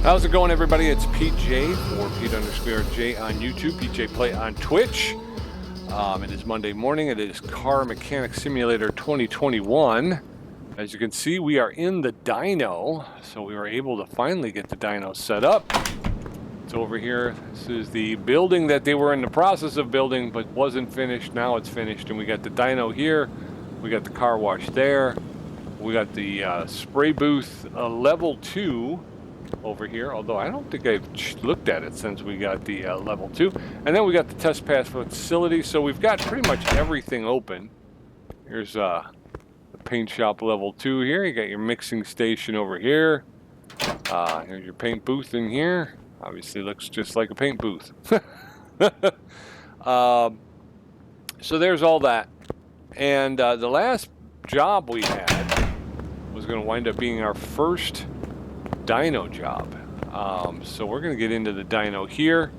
How's it going, everybody? It's PJ or Pete_J on YouTube, PJ Play on Twitch. It is Monday morning. It is Car Mechanic Simulator 2021. As you can see, we are in the dyno, so we were able to finally get the dyno set up. It's over here. This is the building that they were in the process of building but wasn't finished. Now it's finished, and we got the dyno here. We got the car wash there. We got the spray booth level 2 over here, although I don't think I've looked at it since we got the level 2. And then we got the test pass facility, so we've got pretty much everything open. Here's the paint shop level 2 here. You got your mixing station over here. Here's your paint booth in here. Obviously looks just like a paint booth. So there's all that. And the last job we had was going to wind up being our first dyno job. So we're going to get into the dyno here.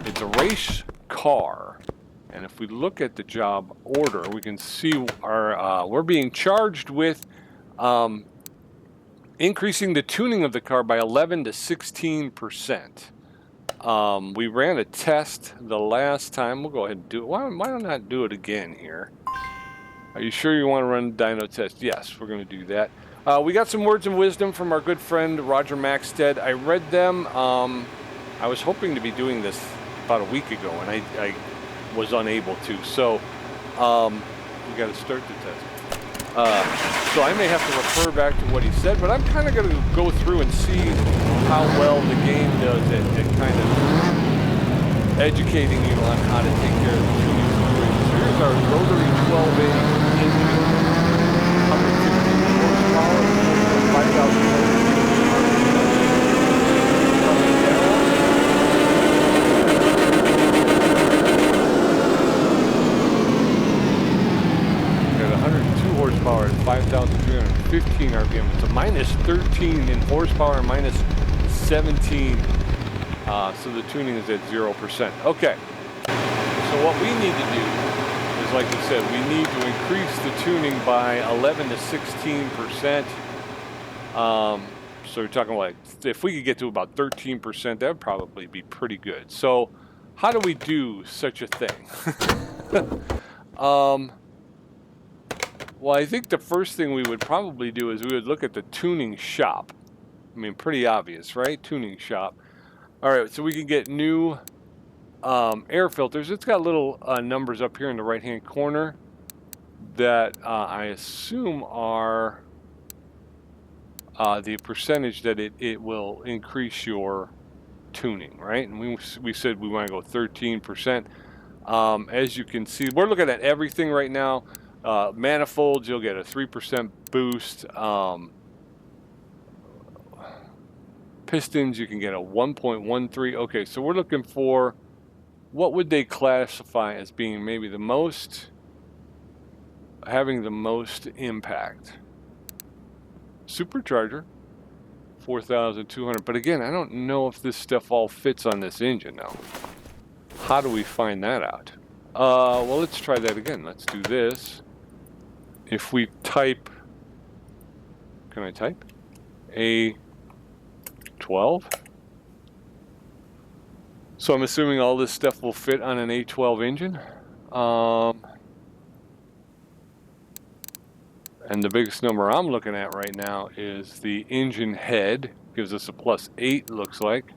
It's a race car, and if we look at the job order, we can see our we're being charged with increasing the tuning of the car by 11 to 16%. We ran a test the last time. We'll go ahead and do it. Why don't I do it again here? Are you sure you want to run the dyno test? Yes, we're going to do that. We got some words of wisdom from our good friend Roger Maxted. I read them. I was hoping to be doing this about a week ago, and I was unable to. So we got to start the test. So I may have to refer back to what he said, but I'm kind of going to go through and see how well the game does at kind of educating you on how to take care of the tuning situation. So here's our rotary 12A engine. 5,000 horsepower at 5,315 RPM. It's a minus 13 in horsepower and minus 17. So the tuning is at 0%. Okay. So what we need to do is, like we said, we need to increase the tuning by 11 to 16%. So we're talking like, if we could get to about 13%, that would probably be pretty good. So how do we do such a thing? Well, I think the first thing we would probably do is we would look at the tuning shop. I mean, pretty obvious, right? Tuning shop. All right, so we can get new air filters. It's got little numbers up here in the right-hand corner that I assume are the percentage that it will increase your tuning, right? And we said we want to go 13%. As you can see, we're looking at everything right now. Manifolds, you'll get a 3% boost. Pistons, you can get a 1.13. Okay, so we're looking for, what would they classify as being maybe the most, having the most impact? Supercharger, 4,200. But again, I don't know if this stuff all fits on this engine now. How do we find that out? Well, let's try that again. Let's do this. If we type, can I type? A12. So I'm assuming all this stuff will fit on an A12 engine. And the biggest number I'm looking at right now is the engine head. Gives us a +8, looks like.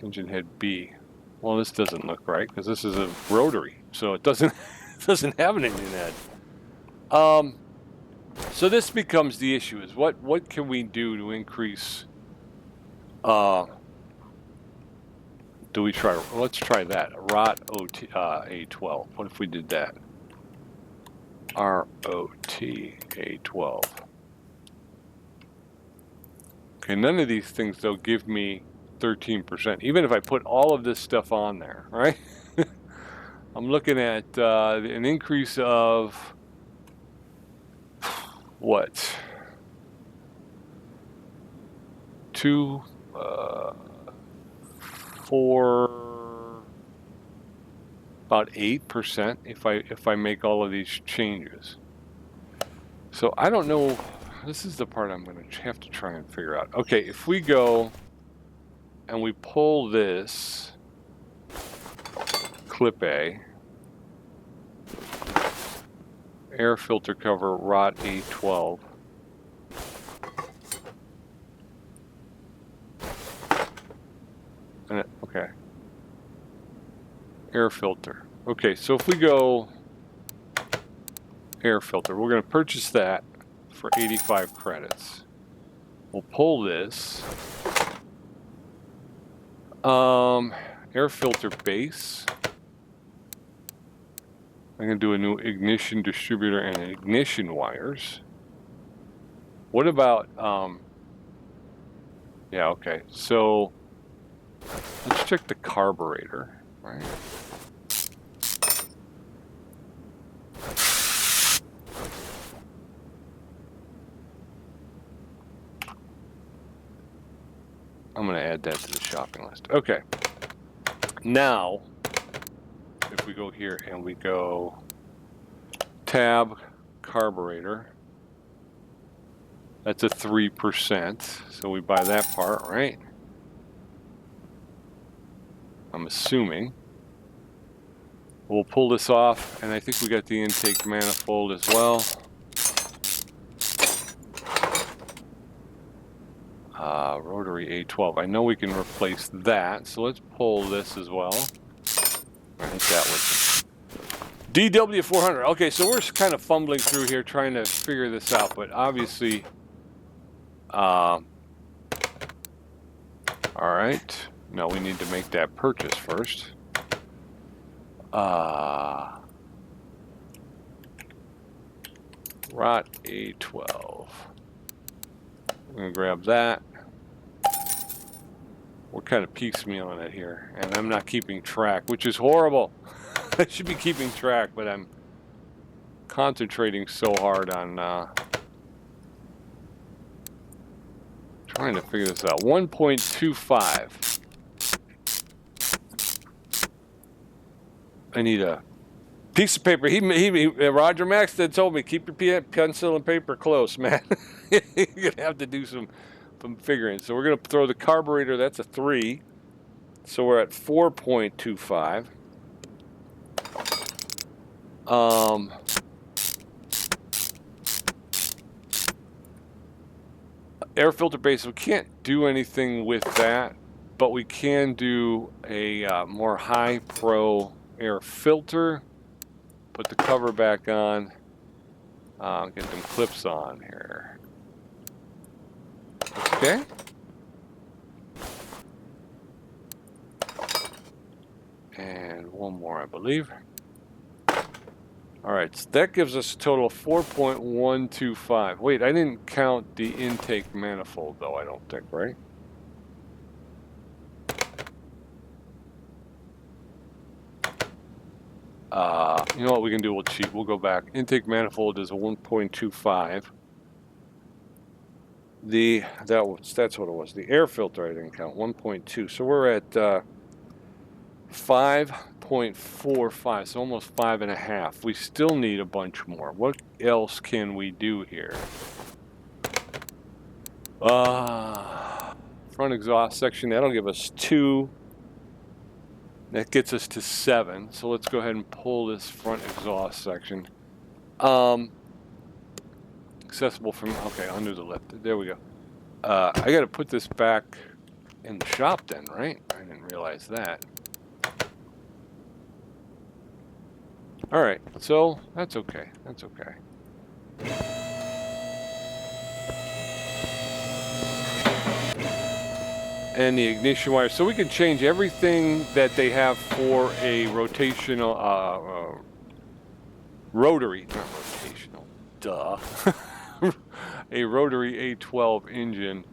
Engine head B. Well, this doesn't look right because this is a rotary, so it doesn't doesn't have an engine head. So this becomes the issue: is what can we do to increase? Do we try? Let's try that. ROT A12. What if we did that? ROT A12. Okay, none of these things though give me 13%, even if I put all of this stuff on there, right? I'm looking at an increase of what? 2, 4, about 8% if I make all of these changes. So I don't know this is the part I'm going to have to try and figure out. Okay, if we go and we pull this clip A, air filter cover, rod A12. And okay. Air filter. Okay, so if we go air filter, we're going to purchase that for 85 credits. We'll pull this. Air filter base. I'm going to do a new ignition distributor and ignition wires. What about, yeah, okay. So let's check the carburetor, right? I'm going to add that to the shopping list. Okay. Now, if we go here and we go tab carburetor, that's a 3%. So we buy that part, right? I'm assuming. We'll pull this off, and I think we got the intake manifold as well. Rotary A12. I know we can replace that, so let's pull this as well. I think that was DW400. Okay, so we're kind of fumbling through here trying to figure this out, but obviously, all right. No, we need to make that purchase first. Rot A12. I'm going to grab that. We're kind of piecemealing it here, and I'm not keeping track, which is horrible. I should be keeping track, but I'm concentrating so hard on trying to figure this out. 1.25. I need a piece of paper. Roger Maxted told me, keep your pencil and paper close, man. You're going to have to do some figuring. So we're going to throw the carburetor, that's a 3. So we're at 4.25. Air filter base, we can't do anything with that, but we can do a more high pro air filter. Put the cover back on. Get them clips on here. Okay. And one more, I believe. All right, so that gives us a total of 4.125. Wait, I didn't count the intake manifold, though, I don't think, right? You know what we can do? We'll cheat. We'll go back. Intake manifold is a 1.25. That's what it was. The air filter I didn't count. 1.2. So we're at 5.45. So almost 5.5. We still need a bunch more. What else can we do here? Front exhaust section. That'll give us 2. That gets us to 7. So let's go ahead and pull this front exhaust section. Accessible from, okay, under the lift. There we go. I got to put this back in the shop then, right? I didn't realize that. All right, so that's okay. That's okay. And the ignition wire. So we can change everything that they have for a rotational, rotary, not rotational, duh. A rotary A12 engine,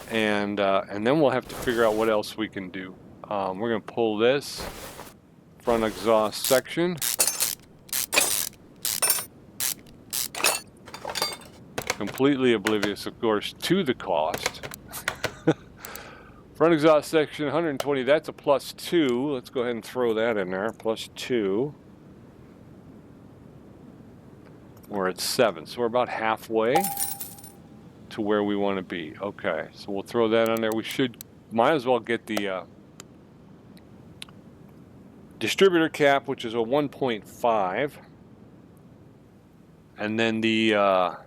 and then we'll have to figure out what else we can do. We're going to pull this front exhaust section. Completely oblivious, of course, to the cost. Front exhaust section, 120, that's a +2. Let's go ahead and throw that in there, +2. We're at 7, so we're about halfway. to where we want to be. Okay, so we'll throw that on there. We might as well get the distributor cap, which is a 1.5, and then the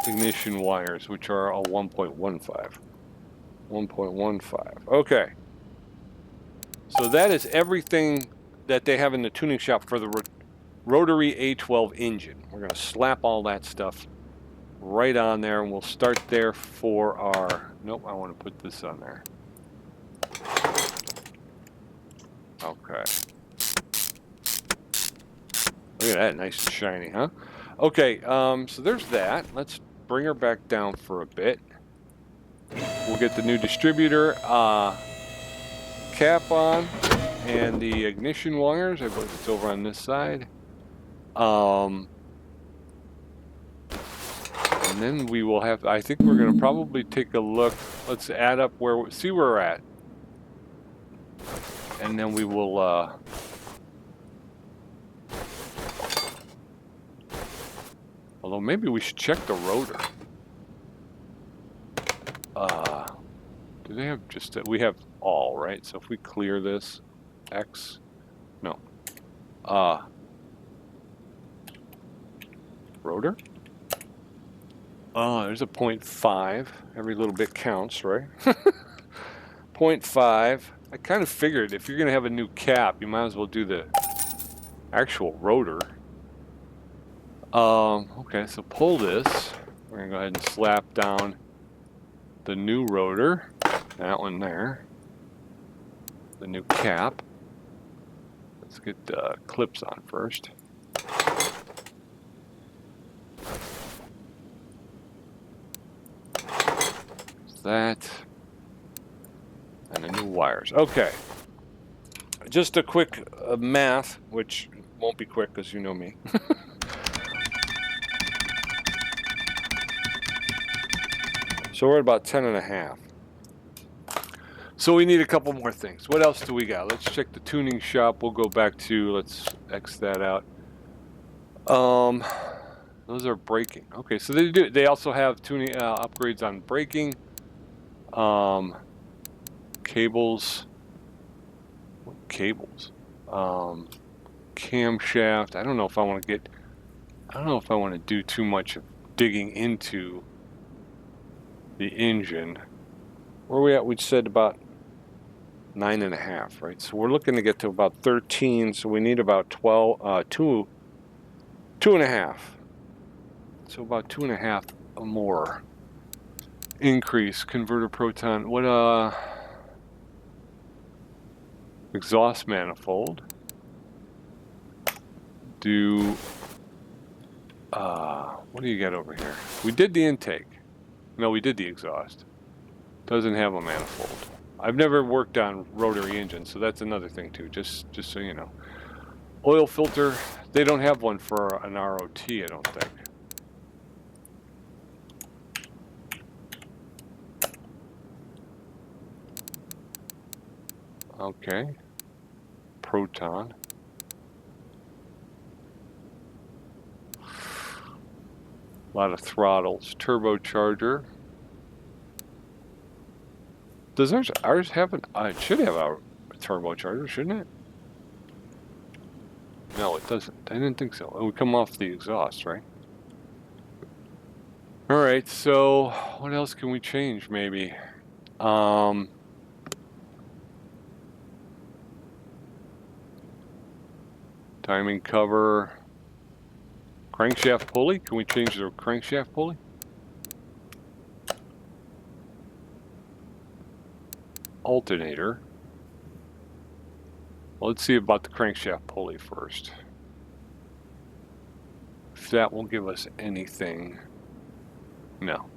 ignition wires, which are a 1.15. 1.15. Okay. So that is everything that they have in the tuning shop for the rotary A12 engine. We're going to slap all that stuff right on there, and we'll start there for our... Nope, I want to put this on there. Okay. Look at that, nice and shiny, huh? Okay, so there's that. Let's bring her back down for a bit. We'll get the new distributor cap on and the ignition wires. I believe it's over on this side. And then we will have, I think we're going to probably take a look. Let's add up see where we're at. And then we will, although maybe we should check the rotor. Do they have just, we have all, right? So if we clear this, X, no. Rotor? Oh, there's a 0.5. Every little bit counts, right? 0.5. I kind of figured if you're going to have a new cap, you might as well do the actual rotor. Okay, so pull this. We're going to go ahead and slap down the new rotor. That one there. The new cap. Let's get the clips on first. That. And the new wires. Okay. Just a quick math, which won't be quick because you know me. So we're at about 10.5. So we need a couple more things. What else do we got? Let's check the tuning shop. We'll go back to, let's X that out. Those are braking. Okay, so they also have tuning upgrades on braking. Cables. What cables? Camshaft. I don't know if I want to do too much of digging into the engine. Where are we at? We said about 9.5, right? So we're looking to get to about 13. So we need about 2.5. So about 2.5 more increase. Converter proton. What exhaust manifold. What do you got over here? We did the intake. No, we did the exhaust. Doesn't have a manifold. I've never worked on rotary engines, so that's another thing too, just so you know. Oil filter, they don't have one for an ROT, I don't think. Okay. Proton. A lot of throttles. Turbocharger. Does ours have an... it should have a turbocharger, shouldn't it? No, it doesn't. I didn't think so. It would come off the exhaust, right? Alright, so what else can we change, maybe? Timing cover. Crankshaft pulley. Can we change the crankshaft pulley? Alternator. Well, let's see about the crankshaft pulley first. If that won't give us anything. No.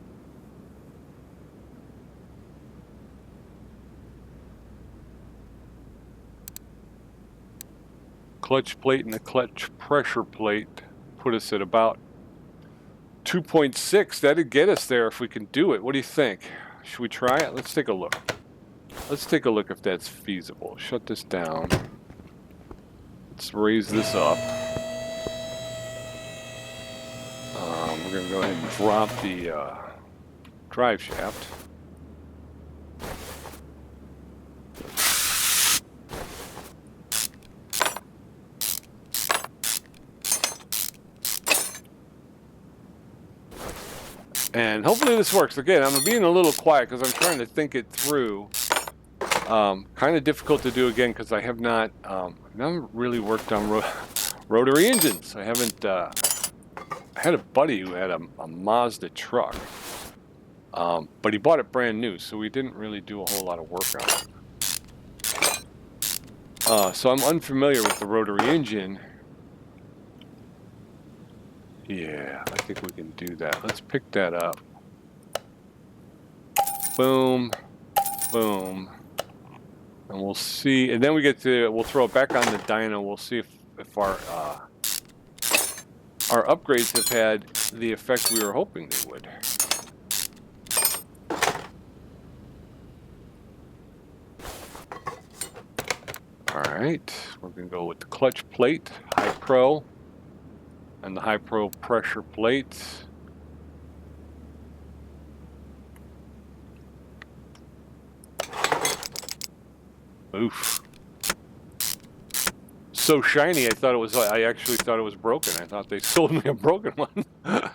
Clutch plate and the clutch pressure plate put us at about 2.6. That'd get us there if we can do it. What do you think? Should we try it? Let's take a look. Let's take a look if that's feasible. Shut this down. Let's raise this up. We're going to go ahead and drop the drive shaft. And hopefully this works. Again, I'm being a little quiet because I'm trying to think it through. Kind of difficult to do again because I have not really worked on rotary engines. I haven't. I had a buddy who had a Mazda truck, but he bought it brand new, so we didn't really do a whole lot of work on it. So I'm unfamiliar with the rotary engine. Yeah, I think we can do that. Let's pick that up. Boom, boom. And we'll see, and then we'll throw it back on the dyno. We'll see if our upgrades have had the effect we were hoping they would. All right, we're gonna go with the clutch plate, high pro, and the high pro pressure plates. Oof. So shiny, I actually thought it was broken. I thought they sold me a broken one. All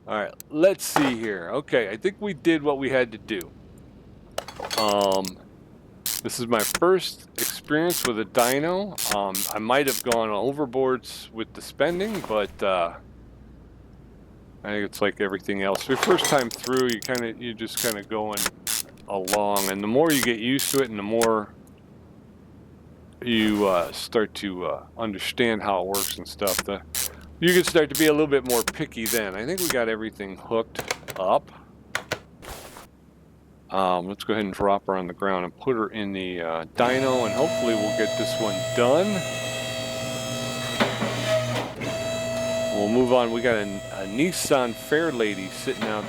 right, let's see here. Okay, I think we did what we had to do. This is my first experience with a dyno. I might have gone overboards with the spending, but I think it's like everything else. Your first time through, you're just kind of going along, and the more you get used to it, and the more you start to understand how it works and stuff, you can start to be a little bit more picky then. I think we got everything hooked up. Let's go ahead and drop her on the ground and put her in the dyno, and hopefully we'll get this one done. We'll move on. We got a Nissan Fairlady sitting out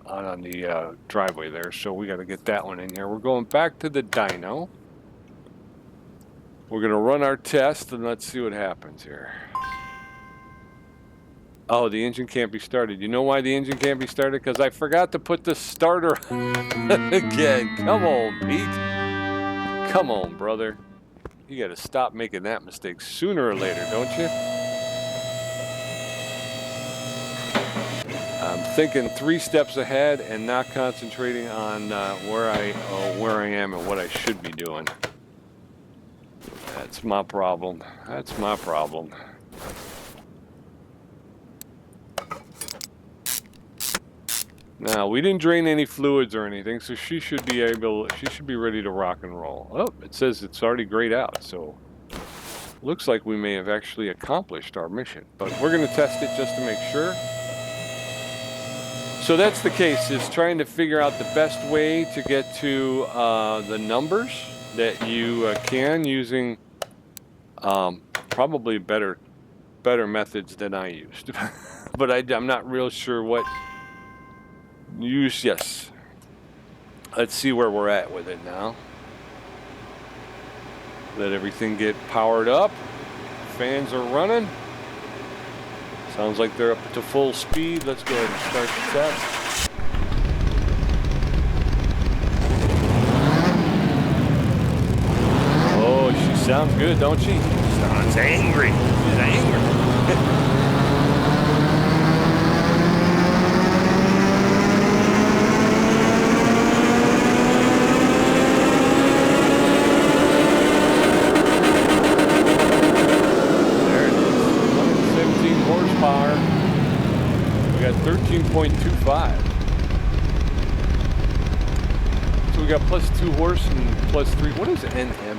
on the driveway there, so we got to get that one in here. We're going back to the dyno. We're gonna run our test and let's see what happens here. Oh, the engine can't be started. You know why the engine can't be started? Because I forgot to put the starter again. Come on, Pete. Come on, brother. You gotta stop making that mistake sooner or later, don't you? I'm thinking 3 steps ahead and not concentrating on where I am and what I should be doing. That's my problem. That's my problem. Now, we didn't drain any fluids or anything, so she should be ready to rock and roll. Oh, it says it's already grayed out, so looks like we may have actually accomplished our mission. But we're going to test it just to make sure. So that's the case, is trying to figure out the best way to get to the numbers that you can using probably better methods than I used. But I'm not real sure what use. Yes. Let's see where we're at with it now. Let everything get powered up. Fans are running. Sounds like they're up to full speed. Let's go ahead and start the test. Oh, she sounds good, don't she? Sounds angry. She's angry. There it is. 117 horsepower. We got 13.25. So we got +2 horse and +3. What does NM mean?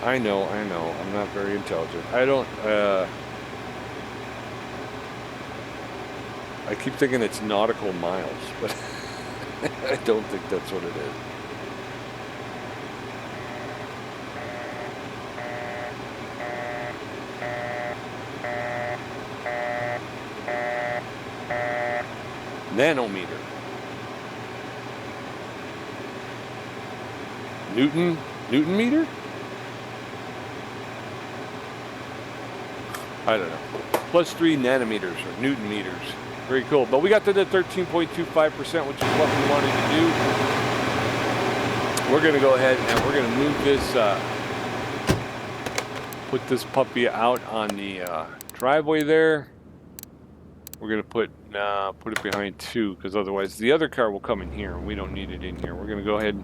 I know. I'm not very intelligent. I keep thinking it's nautical miles, but I don't think that's what it is. Nanometer. Newton meter? I don't know. +3 nanometers or Newton meters. Very cool. But we got to the 13.25%, which is what we wanted to do. We're going to go ahead and we're going to move this, put this puppy out on the driveway there. We're going to put it behind 2, because otherwise the other car will come in here and we don't need it in here. We're going to go ahead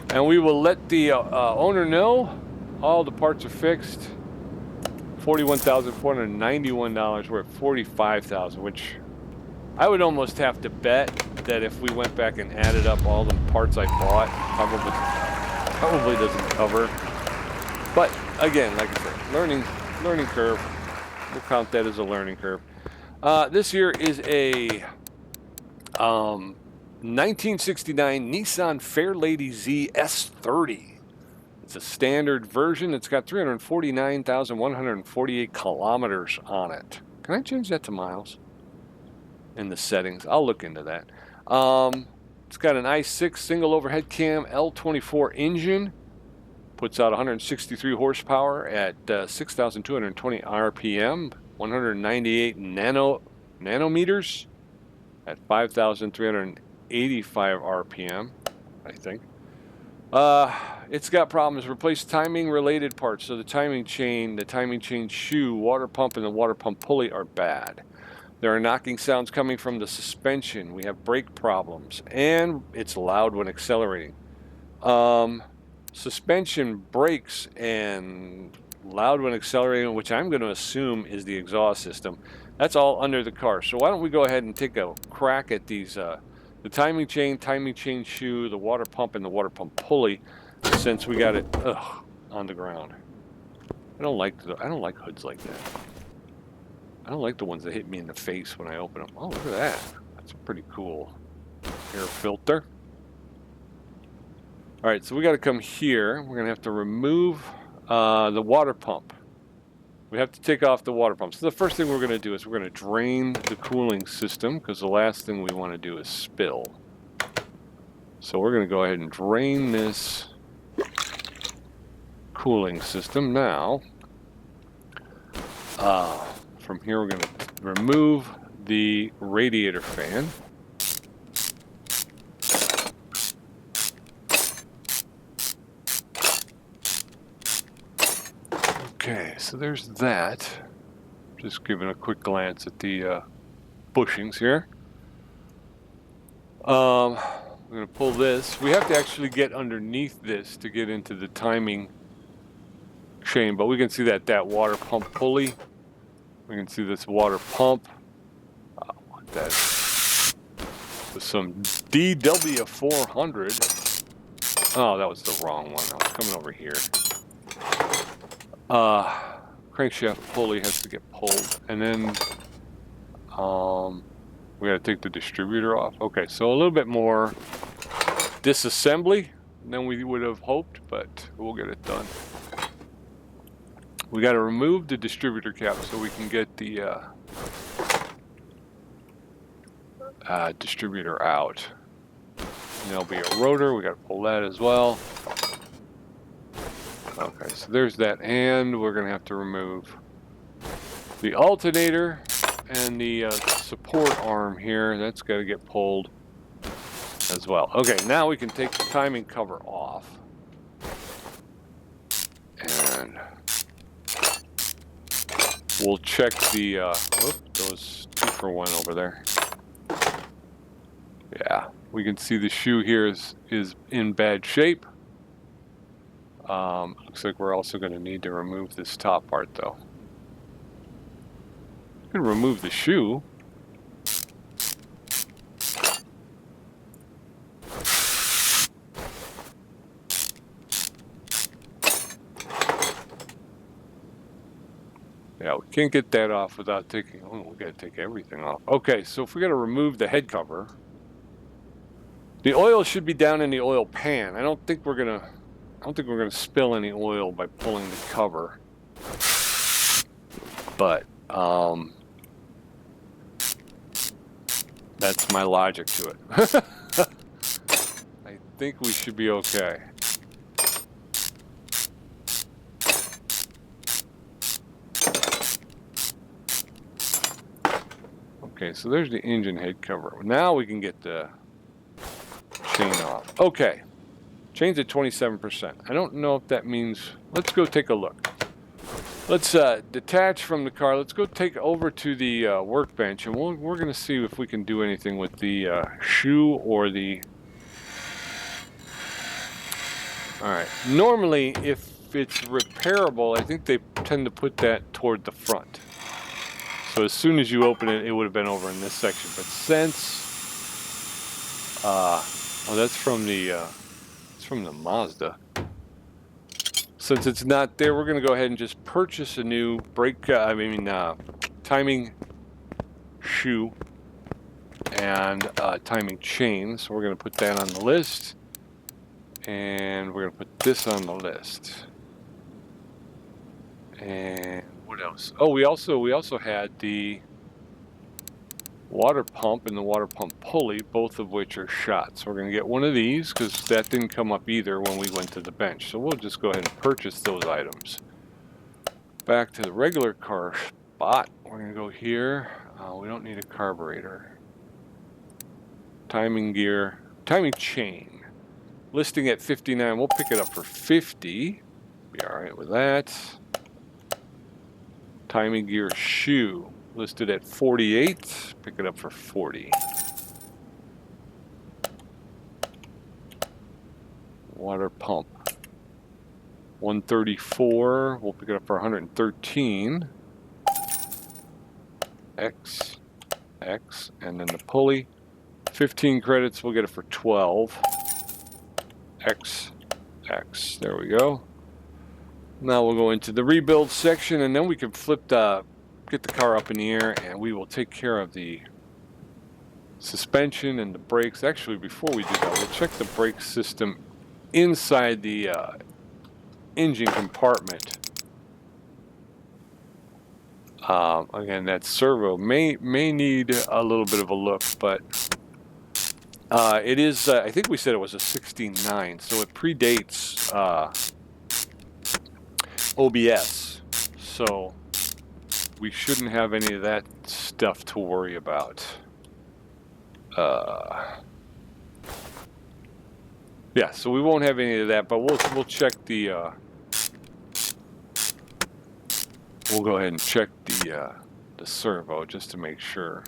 and we will let the owner know all the parts are fixed. $41,491. We're at $45,000, which I would almost have to bet that if we went back and added up all the parts I bought, probably doesn't cover. But again, like I said, learning curve. We'll count that as a learning curve. This here is a 1969 Nissan Fairlady Z S30. It's a standard version. It's got 349,148 kilometers on it. Can I change that to miles in the settings? I'll look into that. It's got an i6 single overhead cam L24 engine. Puts out 163 horsepower at 6,220 RPM, 198 nanometers at 5,385 RPM, I think. It's got problems. Replace timing related parts. So the timing chain shoe, water pump, and the water pump pulley are bad. There are knocking sounds coming from the suspension. We have brake problems, and it's loud when accelerating. Suspension, brakes, and loud when accelerating, which I'm going to assume is the exhaust system. That's all under the car. So why don't we go ahead and take a crack at these, the timing chain shoe, the water pump, and the water pump pulley, since we got it on the ground. I don't like hoods like that. I don't like the ones that hit me in the face when I open them. Oh, look at that. That's a pretty cool air filter. All right, so we got to come here. We're going to have to remove the water pump. We have to take off the water pump. So the first thing we're going to do is we're going to drain the cooling system, because the last thing we want to do is spill. So we're going to go ahead and drain this cooling system. Now, from here we're going to remove the radiator fan. Okay, so there's that. Just giving a quick glance at the bushings here. We're going to pull this. We have to actually get underneath this to get into the timing chain, but we can see that water pump pulley. We can see this water pump. I want that. With some DW400. Oh, that was the wrong one. I was coming over here. Crankshaft pulley has to get pulled, and then we got to take the distributor off. Okay, so a little bit more disassembly than we would have hoped, but we'll get it done. We got to remove the distributor cap so we can get the distributor out. And there'll be a rotor. We got to pull that as well. Okay, so there's that, and we're going to have to remove the alternator and the support arm here. That's got to get pulled as well. Okay, now we can take the timing cover off. And we'll check the, those 2-for-1 over there. Yeah, we can see the shoe here is in bad shape. Looks like we're also going to need to remove this top part, though. We can remove the shoe. Yeah, we can't get that off without taking, oh, we got to take everything off. Okay, so if we got to remove the head cover, the oil should be down in the oil pan. I don't think we're going to spill any oil by pulling the cover, but that's my logic to it. I think we should be okay. Okay, so there's the engine head cover. Now we can get the chain off. Okay, chain's at 27%. I don't know if that means, let's go take a look. Let's detach from the car. Let's go take over to the workbench, and we're going to see if we can do anything with the shoe or the... All right. Normally, if it's repairable, I think they tend to put that toward the front. So as soon as you open it, it would have been over in this section. But since... oh, that's from the Mazda. Since it's not there, we're going to go ahead and just purchase a new brake, timing shoe and timing chain. So we're going to put that on the list, and we're going to put this on the list. And what else? Oh, we also had the water pump and the water pump pulley, both of which are shot. So we're going to get one of these because that didn't come up either when we went to the bench. So we'll just go ahead and purchase those items. Back to the regular car spot. We're going to go here. We don't need a carburetor. Timing gear, timing chain. Listing at 59. We'll pick it up for 50. Be all right with that. Timing gear shoe. Listed at 48, pick it up for 40. Water pump, 134, we'll pick it up for 113. X, and then the pulley, 15 credits, we'll get it for 12. X, there we go. Now we'll go into the rebuild section, and then we can get the car up in the air, and we will take care of the suspension and the brakes. Actually, before we do that, we'll check the brake system inside the engine compartment. Again, that servo may need a little bit of a look, but it is, I think we said it was a 69, so it predates OBS. So we shouldn't have any of that stuff to worry about. Yeah, so we won't have any of that, but we'll check the we'll go ahead and check the servo just to make sure.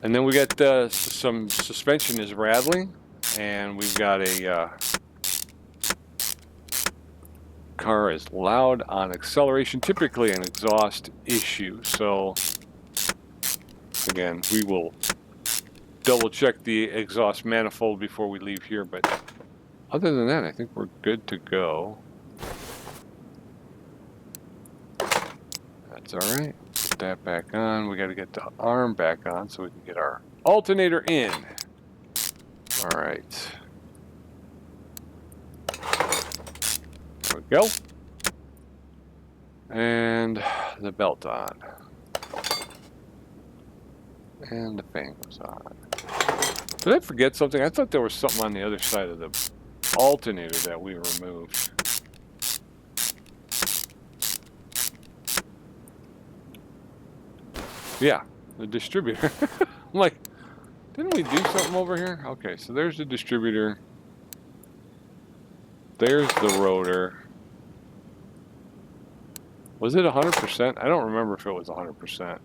And then we got some suspension is rattling, and we've got a car is loud on acceleration, typically an exhaust issue. So again, we will double check the exhaust manifold before we leave here, but other than that, I think we're good to go. That's all right. Put that back on. We got to get the arm back on so we can get our alternator in. All right. There we go. And the belt on. And the fan goes on. Did I forget something? I thought there was something on the other side of the alternator that we removed. Yeah, the distributor. I'm like, didn't we do something over here? Okay, so there's the distributor. There's the rotor. Was it 100%? I don't remember if it was 100%.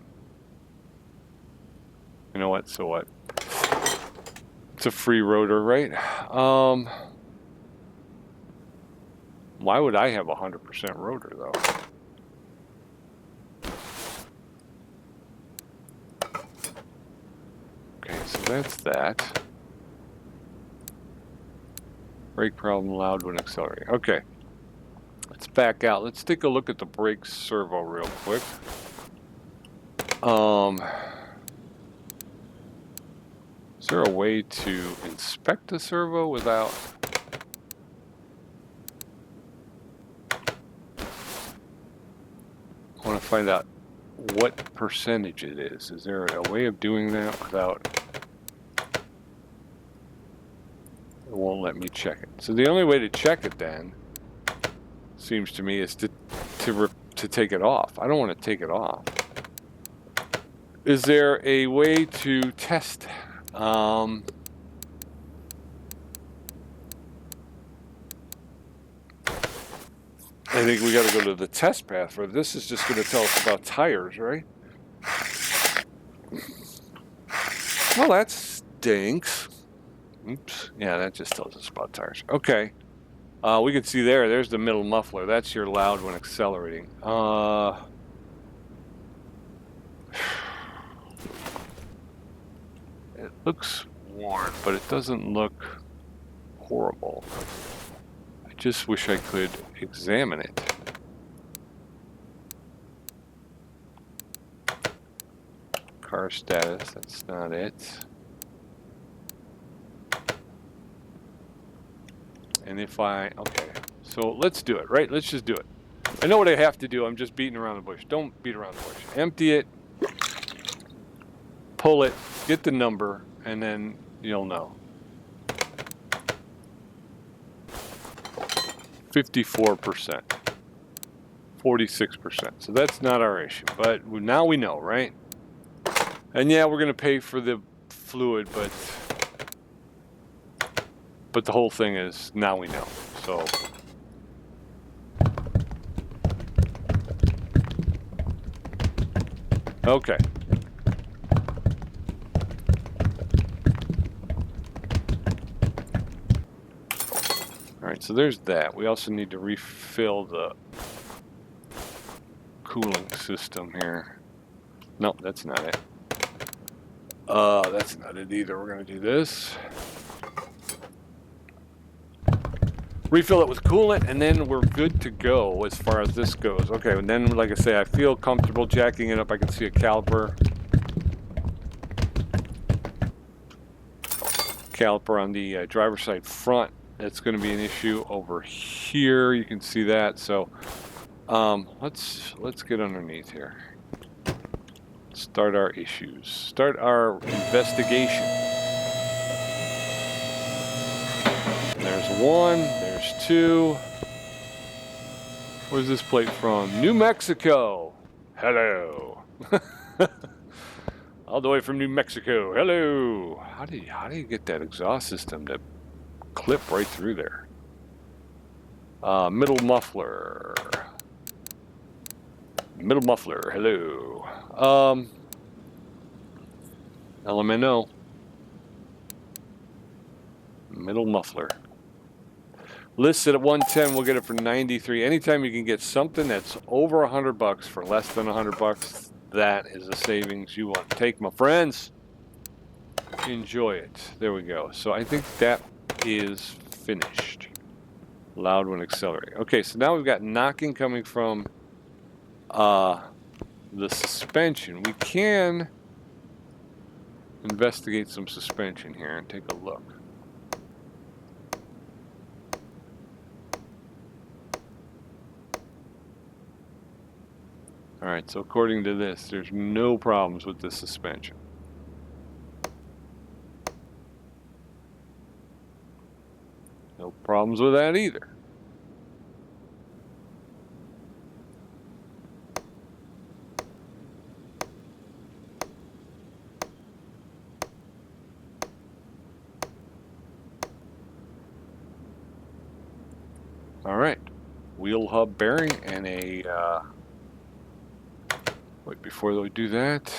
You know what? So what? It's a free rotor, right? Why would I have 100% rotor though? Okay, so that's that. Brake problem loud when accelerating. Okay. Let's back out. Let's take a look at the brake servo real quick. Is there a way to inspect the servo without... I want to find out what percentage it is. Is there a way of doing that without... It won't let me check it. So the only way to check it then, seems to me, is to to take it off. I don't want to take it off. Is there a way to test? I think we got to go to the test path for this. Is just going to tell us about tires, right? Well, that stinks. Oops. Yeah, that just tells us about tires. Okay. We can see there's the middle muffler. That's your loud when accelerating. It looks worn, but it doesn't look horrible. I just wish I could examine it. Car status, that's not it. And if okay, so let's do it, right? Let's just do it. I know what I have to do. I'm just beating around the bush. Don't beat around the bush. Empty it, pull it, get the number, and then you'll know. 54%, 46%. So that's not our issue, but now we know, right? And yeah, we're going to pay for the fluid, but the whole thing is now we know. So okay. All right, so there's that. We also need to refill the cooling system here. Nope, that's not it. That's not it either. We're going to do this. Refill it with coolant, and then we're good to go as far as this goes. Okay, and then, like I say, I feel comfortable jacking it up. I can see a caliper. Caliper on the driver's side front. That's going to be an issue over here. You can see that. So let's get underneath here. Start our issues. Start our investigation. There's one. There's two. Where's this plate from? New Mexico. Hello. All the way from New Mexico. Hello. How do you get that exhaust system to clip right through there? Middle muffler. Middle muffler. Hello. LMNO. Middle muffler. Listed at 110, we'll get it for 93. Anytime you can get something that's over $100 for less than $100, that is a savings you want to take, my friends. Enjoy it. There we go. So I think that is finished. Loud when accelerating. Okay, so now we've got knocking coming from the suspension. We can investigate some suspension here and take a look. All right, so according to this, there's no problems with the suspension. No problems with that either. All right, wheel hub bearing and a, wait, before we do that,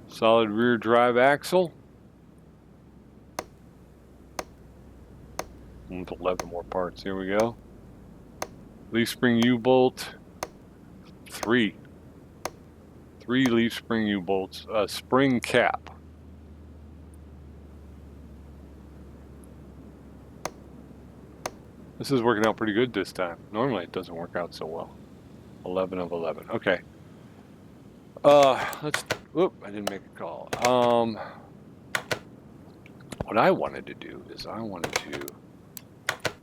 solid rear drive axle. 11 more parts, here we go. Leaf spring U-bolt, three leaf spring U-bolts, spring cap. This is working out pretty good this time. Normally it doesn't work out so well. 11 of 11. Okay. Whoop, I didn't make a call. What I wanted to do is I wanted to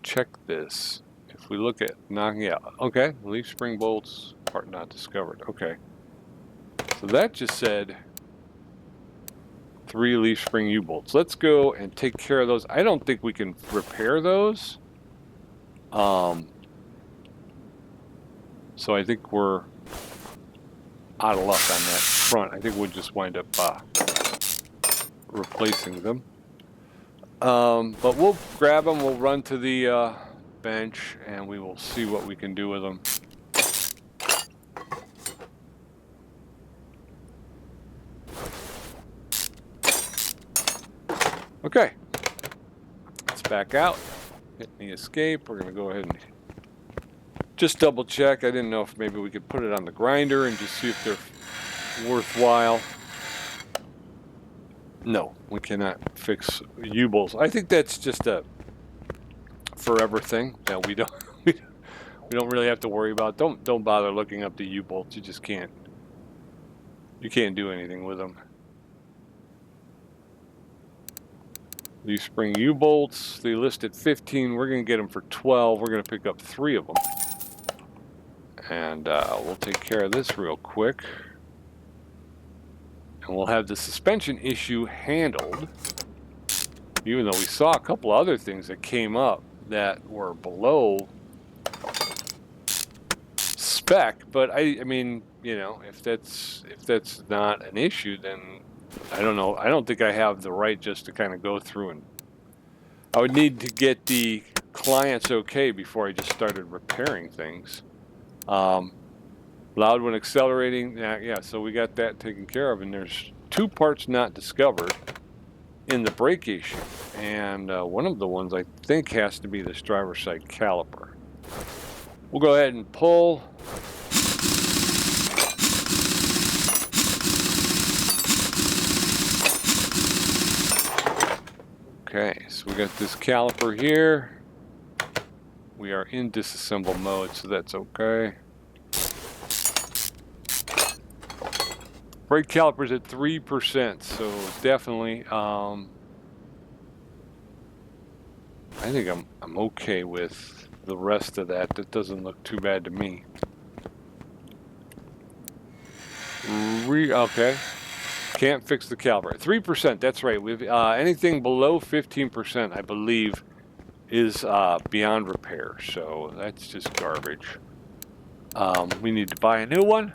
check this. If we look at knocking out, okay, leaf spring bolts, part not discovered. Okay. So that just said 3 leaf spring U-bolts. Let's go and take care of those. I don't think we can repair those. So I think we're out of luck on that front. I think we'll just wind up replacing them. But we'll grab them, we'll run to the bench, and we will see what we can do with them. Okay, let's back out, hit the escape. We're going to go ahead and just double check. I didn't know if maybe we could put it on the grinder and just see if they're worthwhile. No, we cannot fix U-bolts. I think that's just a forever thing that we don't really have to worry about. Don't bother looking up the U-bolts. You just can't. You can't do anything with them. These spring U-bolts, they list at 15. We're going to get them for 12. We're going to pick up 3 of them. And we'll take care of this real quick. And we'll have the suspension issue handled. Even though we saw a couple other things that came up that were below spec. But I mean, you know, if that's not an issue, then I don't know. I don't think I have the right just to kind of go through, and I would need to get the client's okay before I just started repairing things. Loud when accelerating. Yeah, so we got that taken care of, and there's 2 parts not discovered in the brake issue, and one of the ones I think has to be this driver's side caliper. We'll go ahead and pull. Okay, so we got this caliper here. We are in disassemble mode, so that's okay. Brake caliper's at 3%, so definitely, I think I'm okay with the rest of that. That doesn't look too bad to me. Okay. Can't fix the caliper. 3%, that's right. We've anything below 15%, I believe, is beyond repair. So that's just garbage. We need to buy a new one.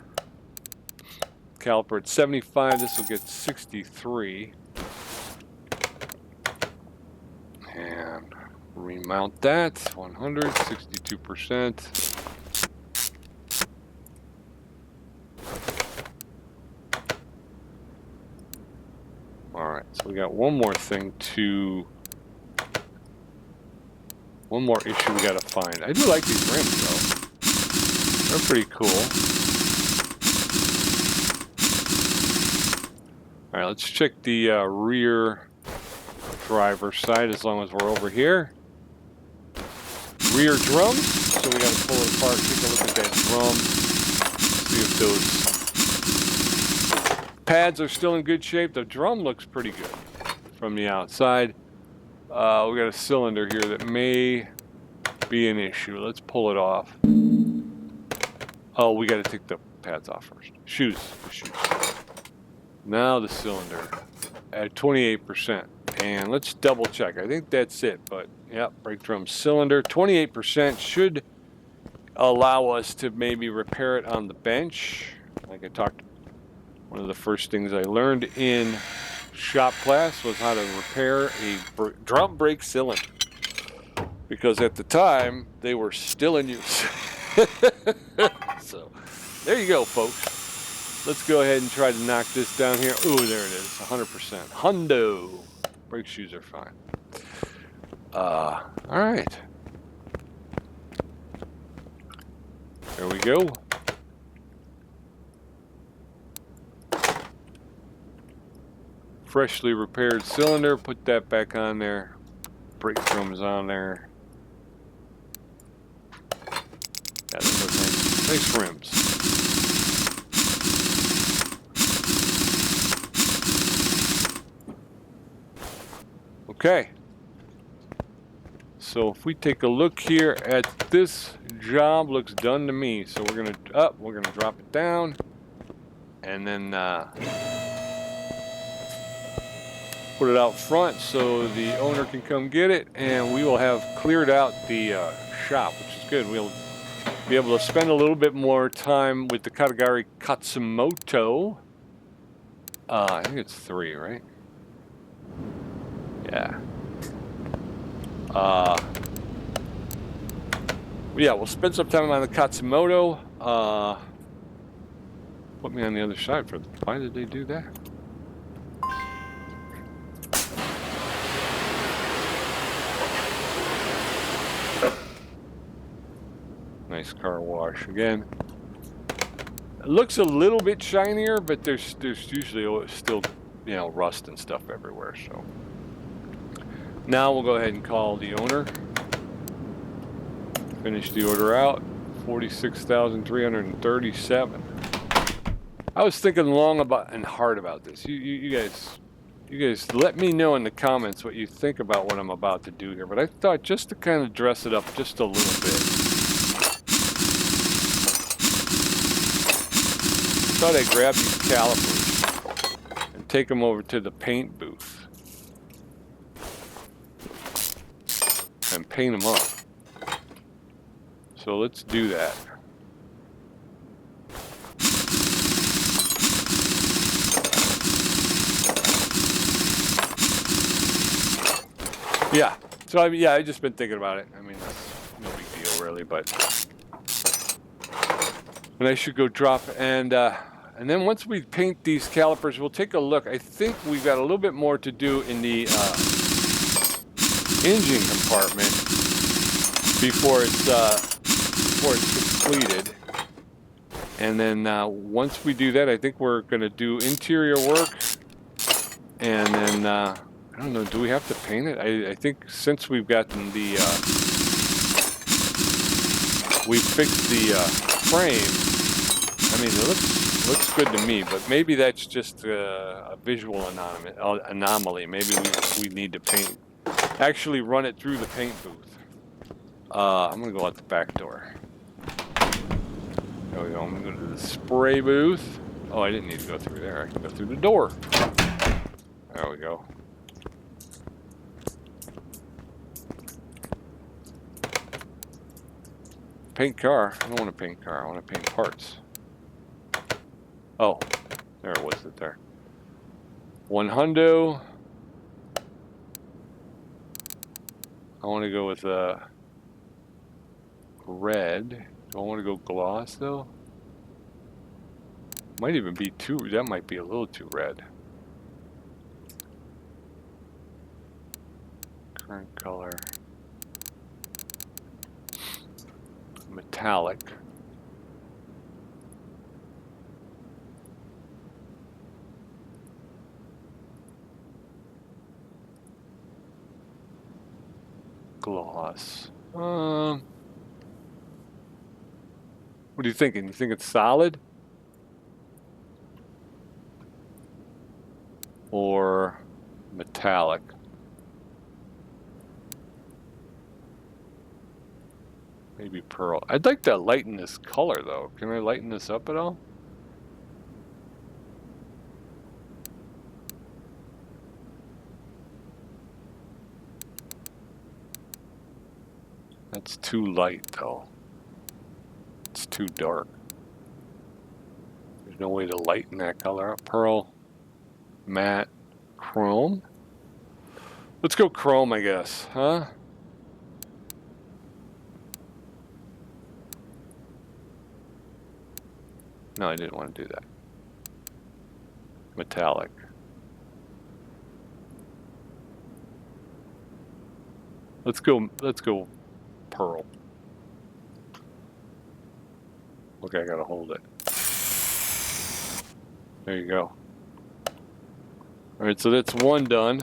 Caliper at 75. This will get 63. And remount that. 100, 62%. Alright, so we got one more issue we gotta find. I do like these rims though. They're pretty cool. Alright, let's check the rear driver side as long as we're over here. Rear drums, so we gotta pull it apart, take a look at that drum, see if those pads are still in good shape. The drum looks pretty good from the outside. We got a cylinder here that may be an issue. Let's pull it off. Oh, we got to take the pads off first. Shoes. Now the cylinder at 28%. And let's double check. I think that's it. But yeah, brake drum cylinder. 28% should allow us to maybe repair it on the bench. Like I talked about. One of the first things I learned in shop class was how to repair a drum brake cylinder, because at the time they were still in use. So there you go, folks. Let's go ahead and try to knock this down here. Ooh, there it is, 100%. Hundo. Brake shoes are fine. All right. There we go. Freshly repaired cylinder, put that back on there. Brake drums on there. Yeah, those are nice rims. Okay. So if we take a look here at this job, looks done to me. So we're gonna drop it down, and then put it out front so the owner can come get it, and we will have cleared out the shop, which is good. We'll be able to spend a little bit more time with the KATAGIRI KATSUMOTO. I think it's 3, right? Yeah. Yeah, we'll spend some time on the Katsumoto. Put me on the other side for. Why did they do that? Nice car wash again. It looks a little bit shinier, but there's usually still, you know, rust and stuff everywhere. So now we'll go ahead and call the owner. Finish the order out. 46,337. I was thinking long about and hard about this. You guys let me know in the comments what you think about what I'm about to do here. But I thought just to kind of dress it up just a little bit. I thought I'd grab these calipers and take them over to the paint booth and paint them up. So let's do that. Yeah. So I mean, I've just been thinking about it. I mean, that's no big deal really, but and I should go drop and then once we paint these calipers, we'll take a look. I think we've got a little bit more to do in the engine compartment before it's completed. And then once we do that, I think we're going to do interior work. And then I don't know, do we have to paint it? I think since we've gotten the we fixed the frame. I mean, it looks good to me, but maybe that's just a visual anomaly. Maybe we need to paint, actually run it through the paint booth. I'm gonna go out the back door. There we go. I'm gonna go to the spray booth. Oh, I didn't need to go through there. I can go through the door. There we go. Paint car. I don't want to paint car. I want to paint parts. Oh, there it was. It there. 100. I want to go with red. Do I want to go gloss though? Might even be too. That might be a little too red. Current color. Metallic. Gloss. What are you thinking? You think it's solid? Or metallic? Maybe pearl. I'd like to lighten this color though. Can I lighten this up at all? That's too light though. It's too dark. There's no way to lighten that color up. Pearl, matte, chrome. Let's go chrome, I guess, huh? No, I didn't want to do that. Metallic. Let's go pearl. Okay, I gotta hold it. There you go. All right, so that's one done.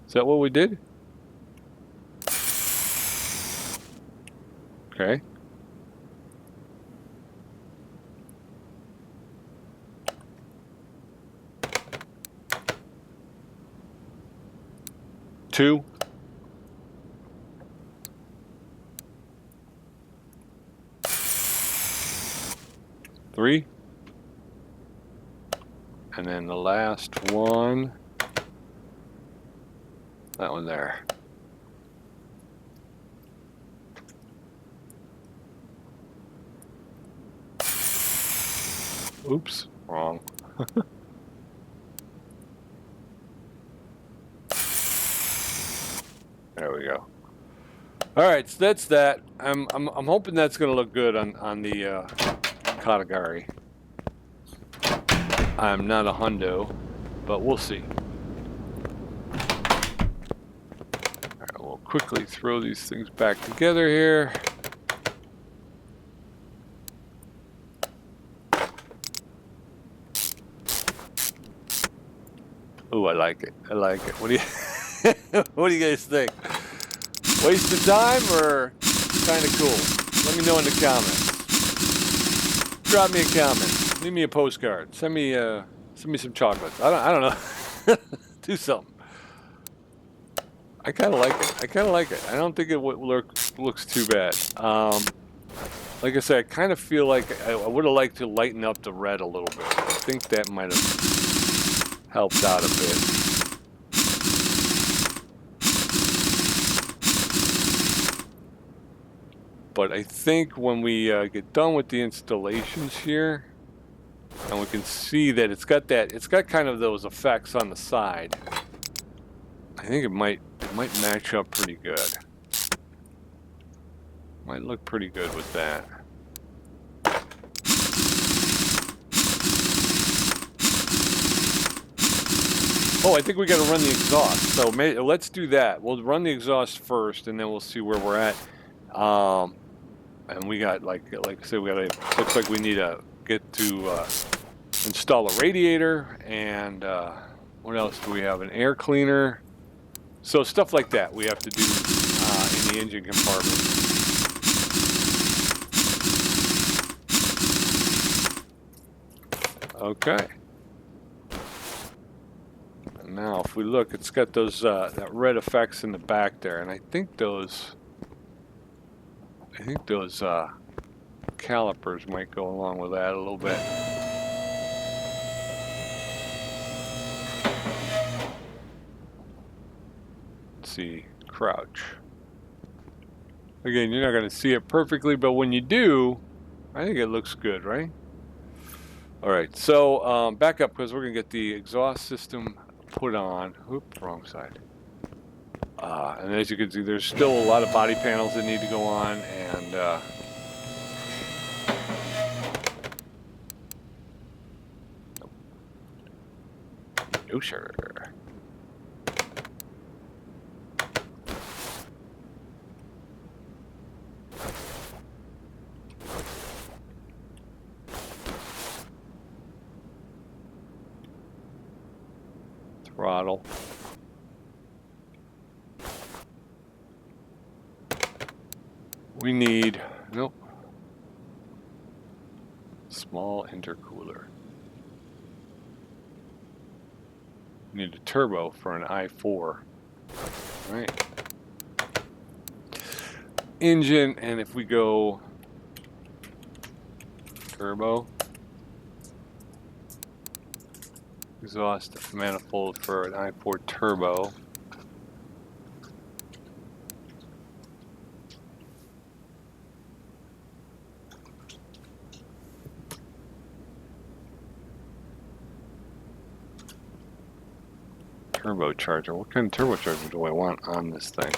Is that what we did? Okay. 2. Three. And then the last one, that one there. Oops, wrong. There we go. All right, so that's that. I'm hoping that's going to look good on the Katagiri. I'm not a hundo, but we'll see. All right, we'll quickly throw these things back together here. Ooh, I like it. I like it. What do you what do you guys think? Waste of time or kind of cool? Let me know in the comments. Drop me a comment. Leave me a postcard. Send me some chocolates. I don't know. Do something. I kind of like it. I kind of like it. I don't think it looks too bad. Like I said, I kind of feel like I would have liked to lighten up the red a little bit. I think that might have helped out a bit. But I think when we get done with the installations here, and we can see that it's got kind of those effects on the side. I think it might match up pretty good. Might look pretty good with that. Oh, I think we got to run the exhaust. So let's do that. We'll run the exhaust first, and then we'll see where we're at. And we got like I said, looks like we need to get to install a radiator, and what else do we have? An air cleaner. So stuff like that we have to do in the engine compartment. Okay. And now, if we look, it's got those that red effects in the back there, and I think those calipers might go along with that a little bit. Let's see, crouch. Again, you're not going to see it perfectly, but when you do, I think it looks good, right? All right, so back up, because we're going to get the exhaust system put on. Oop, wrong side. And as you can see, there's still a lot of body panels that need to go on, and no sure. Throttle. We need, nope, small intercooler. We need a turbo for an i4. Right. Engine, and if we go turbo, exhaust manifold for an i4 turbo. Turbocharger. What kind of turbocharger do I want on this thing?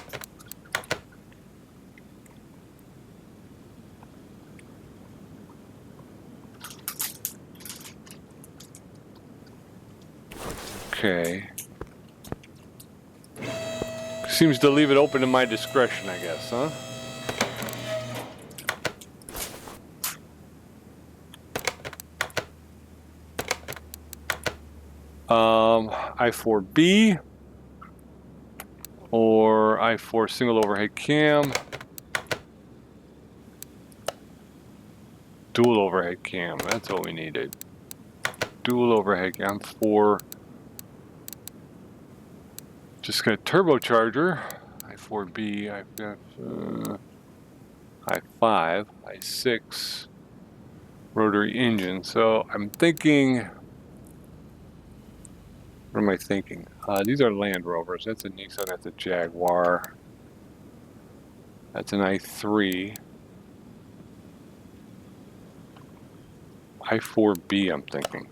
Okay. Seems to leave it open to my discretion, I guess, huh? I4B or I4 single overhead cam, dual overhead cam. That's what we needed. Dual overhead cam for Just got a turbocharger, i4B, I've got i5, i6, rotary engine. So I'm thinking, what am I thinking? These are Land Rovers. That's a Nissan, that's a Jaguar. That's an i3. i4B, I'm thinking.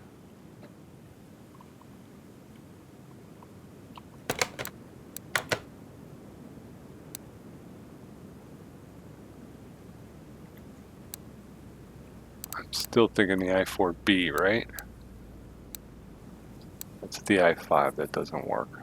I'm still thinking the i4B, right? That's the i5, that doesn't work.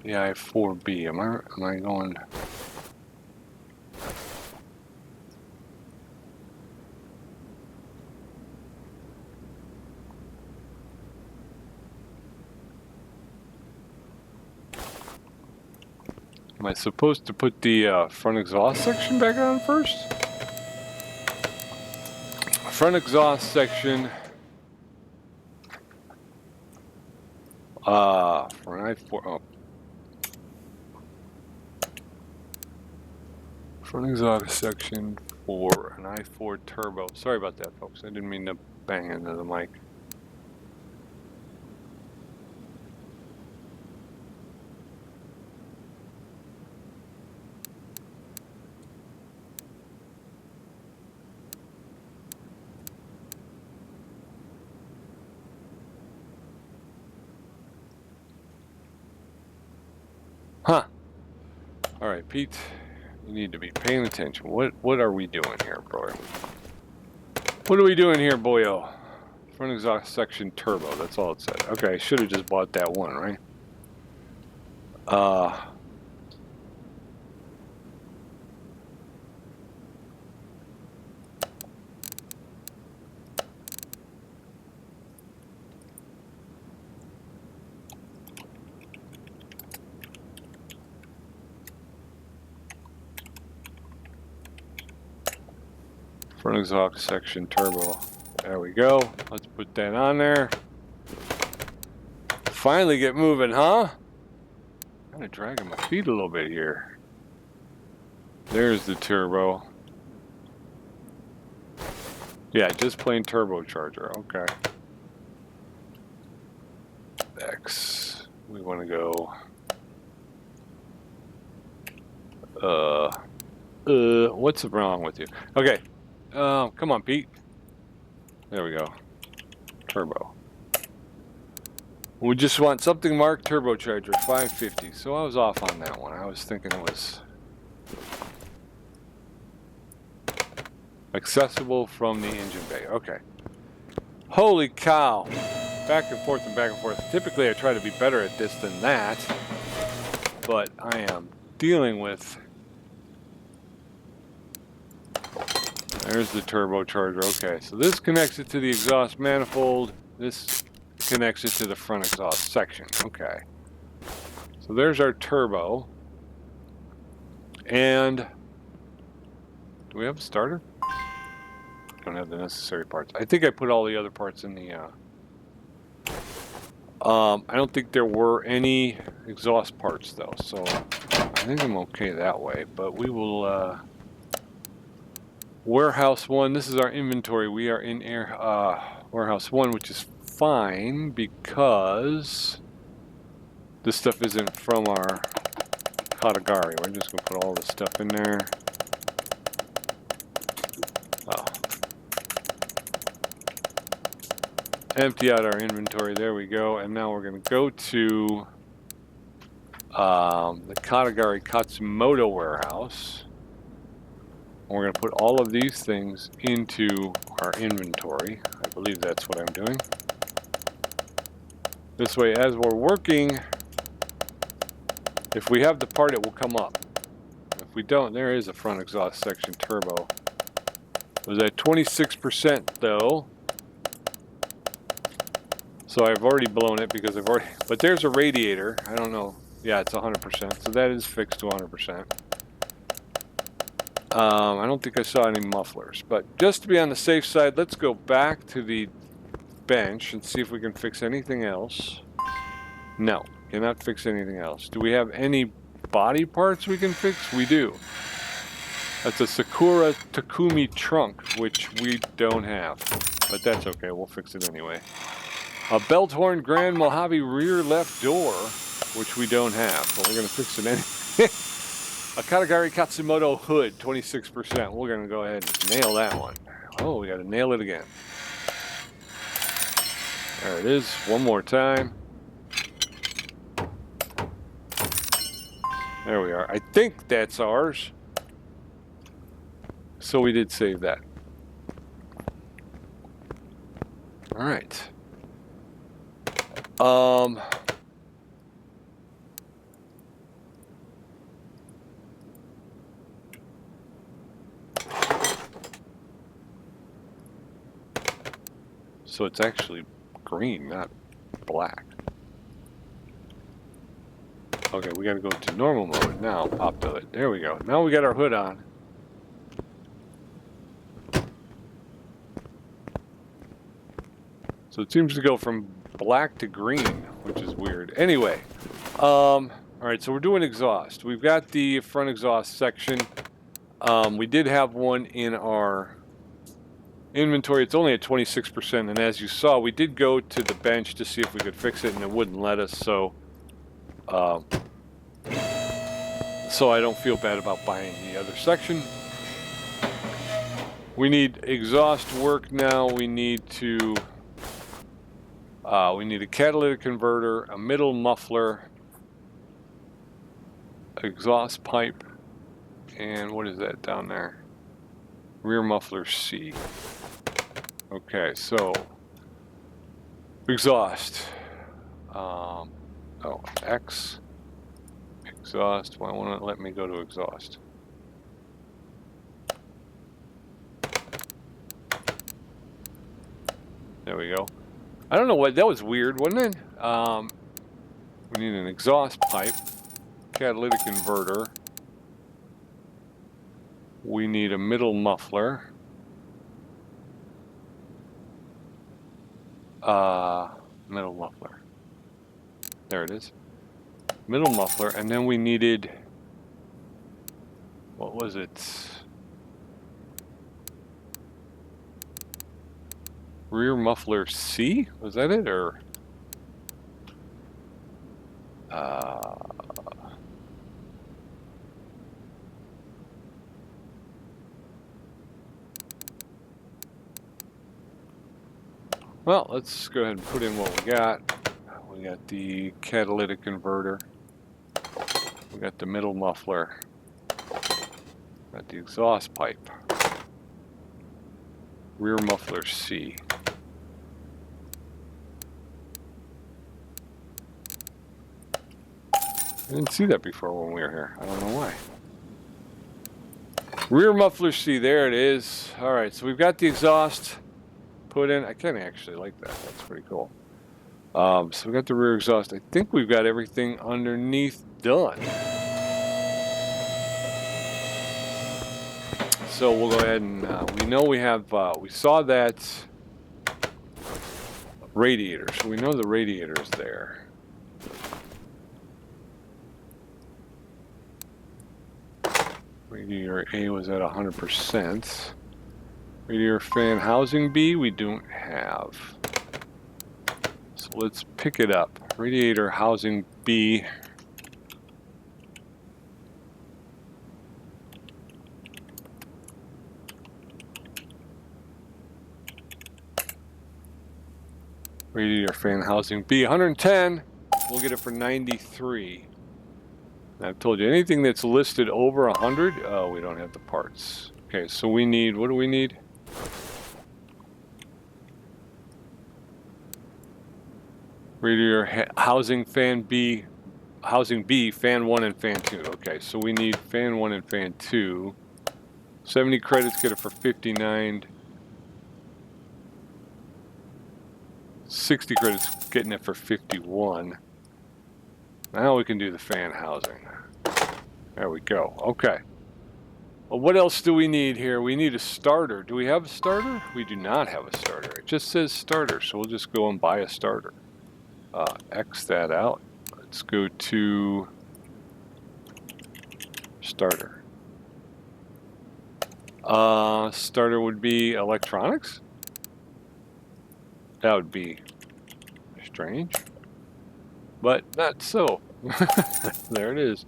The i4B, am I going? Am I supposed to put the front exhaust section back on first? Front exhaust section. For an i4. Oh. Front exhaust section for an i4 turbo. Sorry about that, folks. I didn't mean to bang into the mic. Huh. All right, Pete. You need to be paying attention. What are we doing here, bro? What are we doing here, boyo? Front exhaust section turbo. That's all it said. Okay, I should have just bought that one, right? Front exhaust section turbo. There we go. Let's put that on there. Finally get moving, huh? Kind of dragging my feet a little bit here. There's the turbo. Yeah, just plain turbocharger. Okay. X. We want to go. What's wrong with you? Okay. Come on, Pete. There we go. Turbo. We just want something marked turbocharger 550. So I was off on that one. I was thinking it was accessible from the engine bay. Okay. Holy cow. Back and forth and back and forth. Typically I try to be better at this than that. But I am dealing with... There's the turbocharger. Okay, so this connects it to the exhaust manifold. This connects it to the front exhaust section. Okay. So there's our turbo. And do we have a starter? Don't have the necessary parts. I think I put all the other parts in the I don't think there were any exhaust parts though, so I think I'm okay that way, but we will warehouse 1, this is our inventory. We are in warehouse 1, which is fine because this stuff isn't from our Katagiri. We're just going to put all this stuff in there. Oh. Empty out our inventory. There we go. And now we're going to go to the Katagiri Katsumoto warehouse. We're going to put all of these things into our inventory. I believe that's what I'm doing. This way, as we're working, if we have the part, it will come up. If we don't, there is a front exhaust section turbo. It was at 26% though. So I've already blown it because but there's a radiator. I don't know. Yeah, it's 100%. So that is fixed to 100%. I don't think I saw any mufflers, but just to be on the safe side, let's go back to the bench and see if we can fix anything else. No, cannot fix anything else. Do we have any body parts we can fix? We do. That's a Sakura Takumi trunk, which we don't have, but that's okay. We'll fix it anyway. A belt horn Grand Mojave rear left door, which we don't have, but we're going to fix it anyway. A KATAGIRI Katsumoto hood, 26%. We're going to go ahead and nail that one. Oh, we got to nail it again. There it is. One more time. There we are. I think that's ours. So we did save that. All right. So it's actually green, not black. Okay, we gotta go to normal mode now. Pop to it. There we go. Now we got our hood on. So it seems to go from black to green, which is weird. Anyway, all right, so we're doing exhaust. We've got the front exhaust section. We did have one in our inventory. It's only at 26%, and as you saw, we did go to the bench to see if we could fix it, and it wouldn't let us, so I don't feel bad about buying the other section. We need exhaust work now. We need a catalytic converter, a middle muffler, exhaust pipe, and what is that down there? Rear muffler C. Okay, so exhaust. Oh, X. Exhaust. Why won't it let me go to exhaust? There we go. I don't know what, that was weird, wasn't it? We need an exhaust pipe, catalytic converter. We need a middle muffler. Middle muffler. There it is. Middle muffler, and then we needed, what was it? Rear muffler C? Was that it, or? Well, let's go ahead and put in what we got. We got the catalytic converter. We got the middle muffler. Got the exhaust pipe. Rear muffler C. I didn't see that before when we were here. I don't know why. Rear muffler C, there it is. All right, so we've got the exhaust put in. I kind of actually like that. That's pretty cool. So we got the rear exhaust. I think we've got everything underneath done. So we'll go ahead and we know we have. We saw that radiator, so we know the radiator is there. Radiator A was at 100%. Radiator fan housing B we don't have. So let's pick it up. Radiator housing B. Radiator fan housing B, 110. We'll get it for 93. I've told you, anything that's listed over 100, oh, we don't have the parts. Okay, so we need, what do we need? Radiator housing fan B, housing B, fan 1 and fan 2. Okay, so we need fan 1 and fan 2. 70 credits, get it for 59. 60 credits, getting it for 51. Now we can do the fan housing. There we go. Okay. What else do we need here? We need a starter. Do we have a starter? We do not have a starter. It just says starter, so we'll just go and buy a starter. X that out. Let's go to starter. Starter would be electronics? That would be strange, but not so. There it is.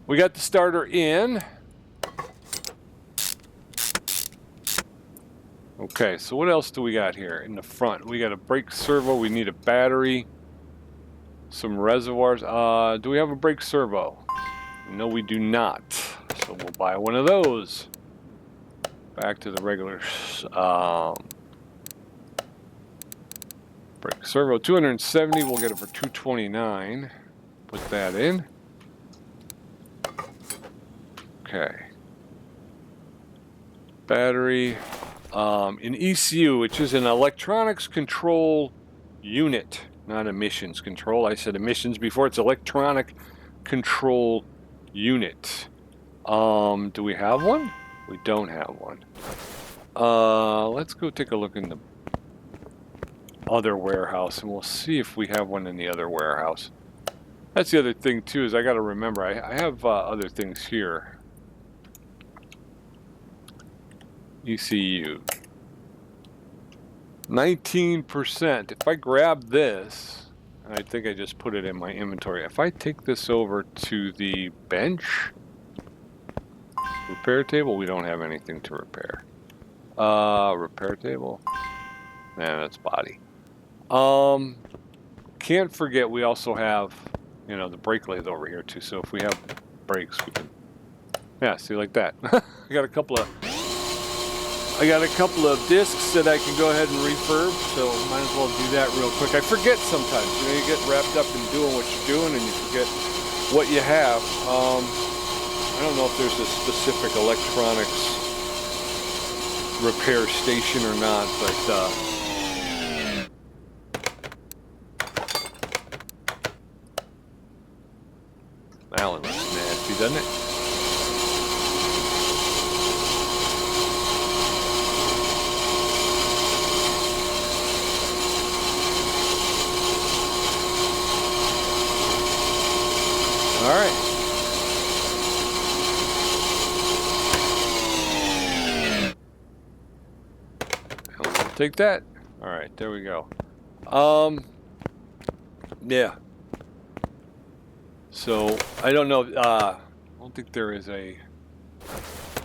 We got the starter in. Okay, so what else do we got here in the front? We got a brake servo. We need a battery, some reservoirs. Do we have a brake servo? No, we do not. So we'll buy one of those. Back to the regular brake servo. 270. We'll get it for 229. Put that in. Okay. Battery. In ECU, which is an electronics control unit, not emissions control. I said emissions before. It's electronic control unit. Do we have one? We don't have one. Let's go take a look in the other warehouse, and we'll see if we have one in the other warehouse. That's the other thing too, is I got to remember I have other things here. ECU 19%. If I grab this, and I think I just put it in my inventory, if I take this over to the bench repair table, we don't have anything to repair. Repair table, and that's body. Can't forget we also have, you know, the brake lathe over here too, so if we have brakes we can, yeah, see, like that. I got a couple of discs that I can go ahead and refurb, so might as well do that real quick. I forget sometimes, you know, you get wrapped up in doing what you're doing and you forget what you have. I don't know if there's a specific electronics repair station or not, but that one looks nasty, doesn't it? All right. We'll take that. All right, there we go. Yeah. So I don't know. I don't think there is a.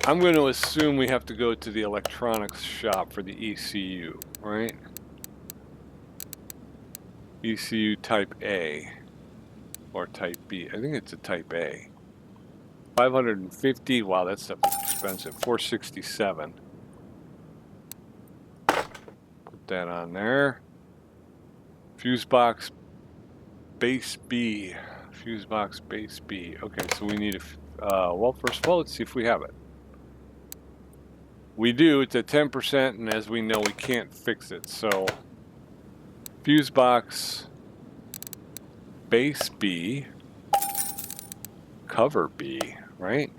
I'm going to assume we have to go to the electronics shop for the ECU, right? ECU type A. Or type B. I think it's a type A. 550. Wow, that stuff is expensive. 467. Put that on there. Fuse box base B. Fuse box base B. Okay, so we need a. Well, first of all, let's see if we have it. We do. It's at 10%, and as we know, we can't fix it. So, fuse box. Base B, cover B, right?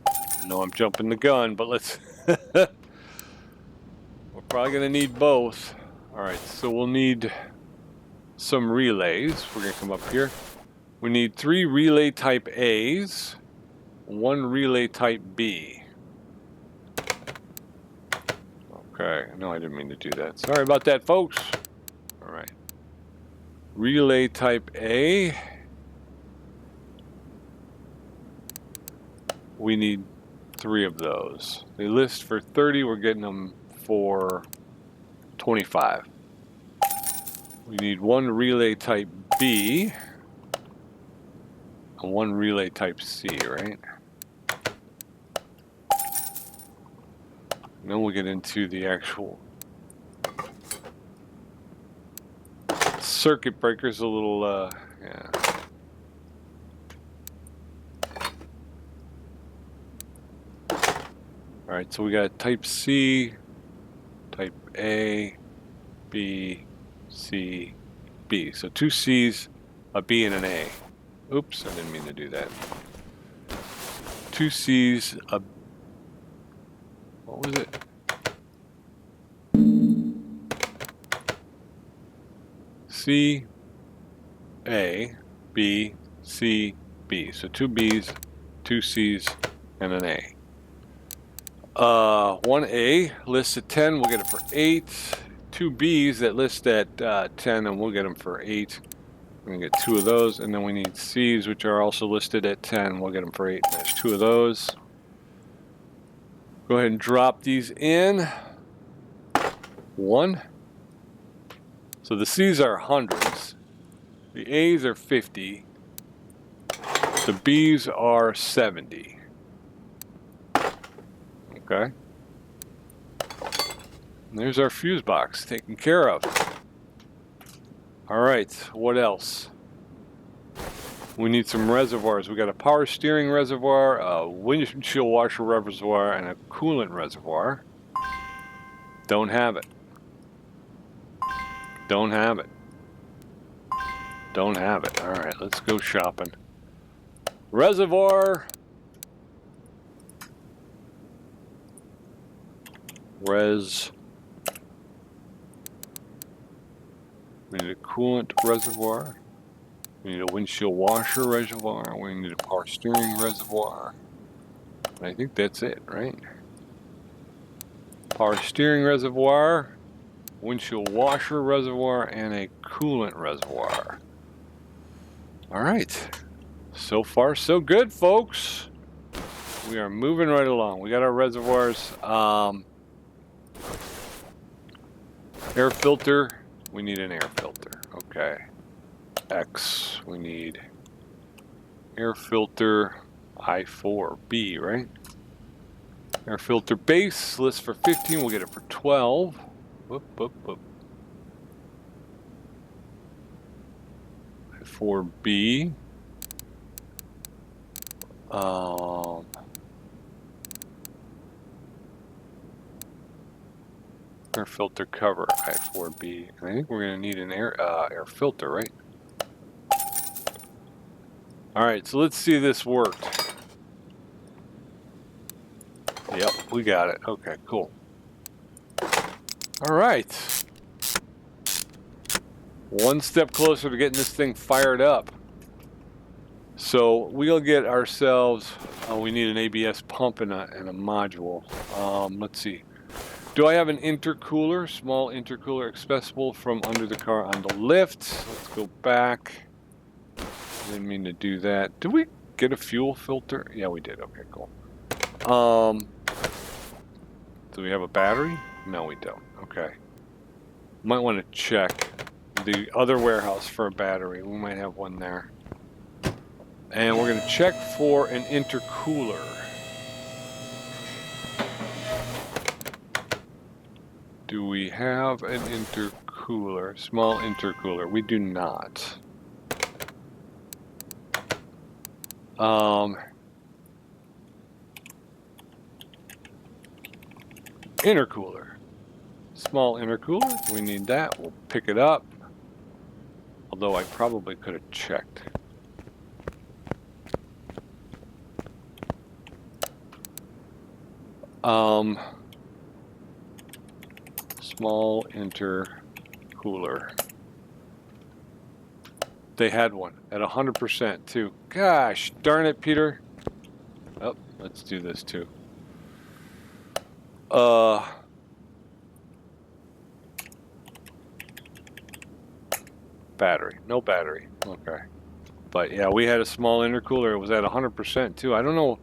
I know I'm jumping the gun, but let's. We're probably going to need both. All right, so we'll need some relays. We're going to come up here. We need 3 relay type A's, 1 relay type B. Okay, no, I didn't mean to do that. Sorry about that, folks. All right. Relay type A. We need 3 of those. They list for 30. We're getting them for 25. We need 1 relay type B and 1 relay type C, right? And then we'll get into the actual circuit breaker's a little, yeah. All right, so we got type C, type A, B, C, B. So 2 C's, a B, and an A. Oops, I didn't mean to do that. 2 C's, a What was it? C, A, B, C, B. So 2 B's, 2 C's, and an A. 1A lists at 10, we'll get it for 8. 2 B's that list at 10, and we'll get them for 8. We're gonna get 2 of those, and then we need C's, which are also listed at 10. We'll get them for 8. There's 2 of those. Go ahead and drop these in. 1. So the C's are hundreds. The A's are 50. The B's are 70. Okay. And there's our fuse box taken care of. All right, what else? We need some reservoirs. We got a power steering reservoir, a windshield washer reservoir, and a coolant reservoir. Don't have it. Don't have it. Don't have it. All right, let's go shopping. Reservoir. Res. We need a coolant reservoir. We need a windshield washer reservoir. We need a power steering reservoir. And I think that's it, right? Power steering reservoir, windshield washer reservoir, and a coolant reservoir. All right. So far, so good, folks. We are moving right along. We got our reservoirs. Air filter. We need an air filter. Okay. X. We need air filter I4B, right? Air filter base. List for 15. We'll get it for 12. Whoop, whoop, whoop. I4B. Air filter cover I4B. And I think we're going to need an air filter, right? All right, so let's see if this worked. Yep, we got it. Okay, cool. All right. One step closer to getting this thing fired up. So we'll get ourselves, we need an ABS pump and a module. Let's see. Do I have an intercooler, small intercooler accessible from under the car on the lift? Let's go back. Didn't mean to do that. Did we get a fuel filter? Yeah, we did. Okay, cool. Do we have a battery? No, we don't. Okay. Might want to check the other warehouse for a battery. We might have one there. And we're going to check for an intercooler. Do we have an intercooler? Small intercooler. We do not. Intercooler. Small intercooler. We need that. We'll pick it up. Although I probably could have checked. Small intercooler. They had one at 100% too. Gosh darn it, Peter. Oh, let's do this too. Battery. No battery. Okay. But yeah, we had a small intercooler. It was at 100% too. I don't know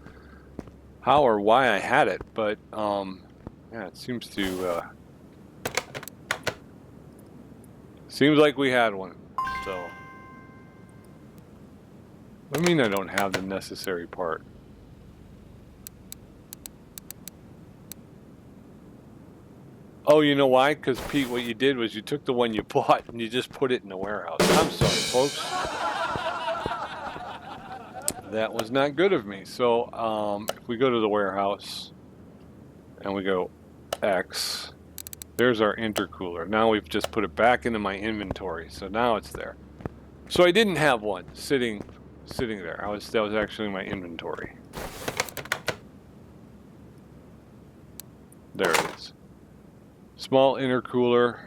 how or why I had it, but yeah, it seems to seems like we had one. So I mean, I don't have the necessary part. Oh, you know why? Because Pete, what you did was you took the one you bought and you just put it in the warehouse. I'm sorry, folks. That was not good of me. So if we go to the warehouse and we go X, there's our intercooler. Now we've just put it back into my inventory. So now it's there. So I didn't have one sitting there. That was actually my inventory. Small intercooler.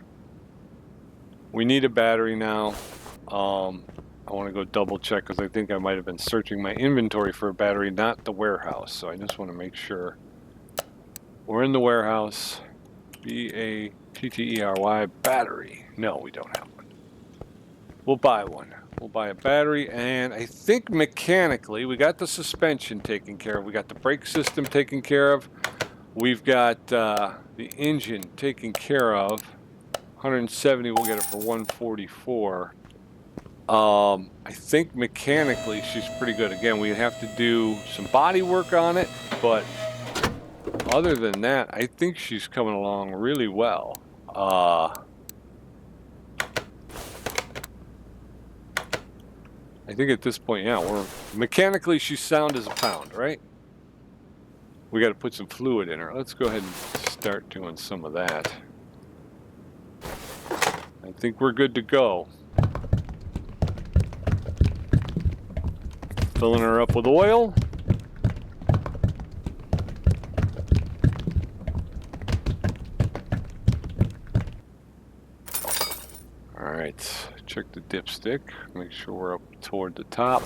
We need a battery now. I want to go double check because I think I might have been searching my inventory for a battery, not the warehouse. So I just want to make sure we're in the warehouse. BATTERY battery. No, we don't have one. We'll buy one. We'll buy a battery, and I think mechanically we got the suspension taken care of. We got the brake system taken care of. We've got the engine taken care of. 170, we'll get it for 144. I think mechanically she's pretty good. Again, we have to do some body work on it, but other than that, I think she's coming along really well. I think at this point, yeah, we're mechanically she's sound as a pound, right? We got to put some fluid in her. Let's go ahead and start doing some of that. I think we're good to go. Filling her up with oil. All right, check the dipstick. Make sure we're up toward the top.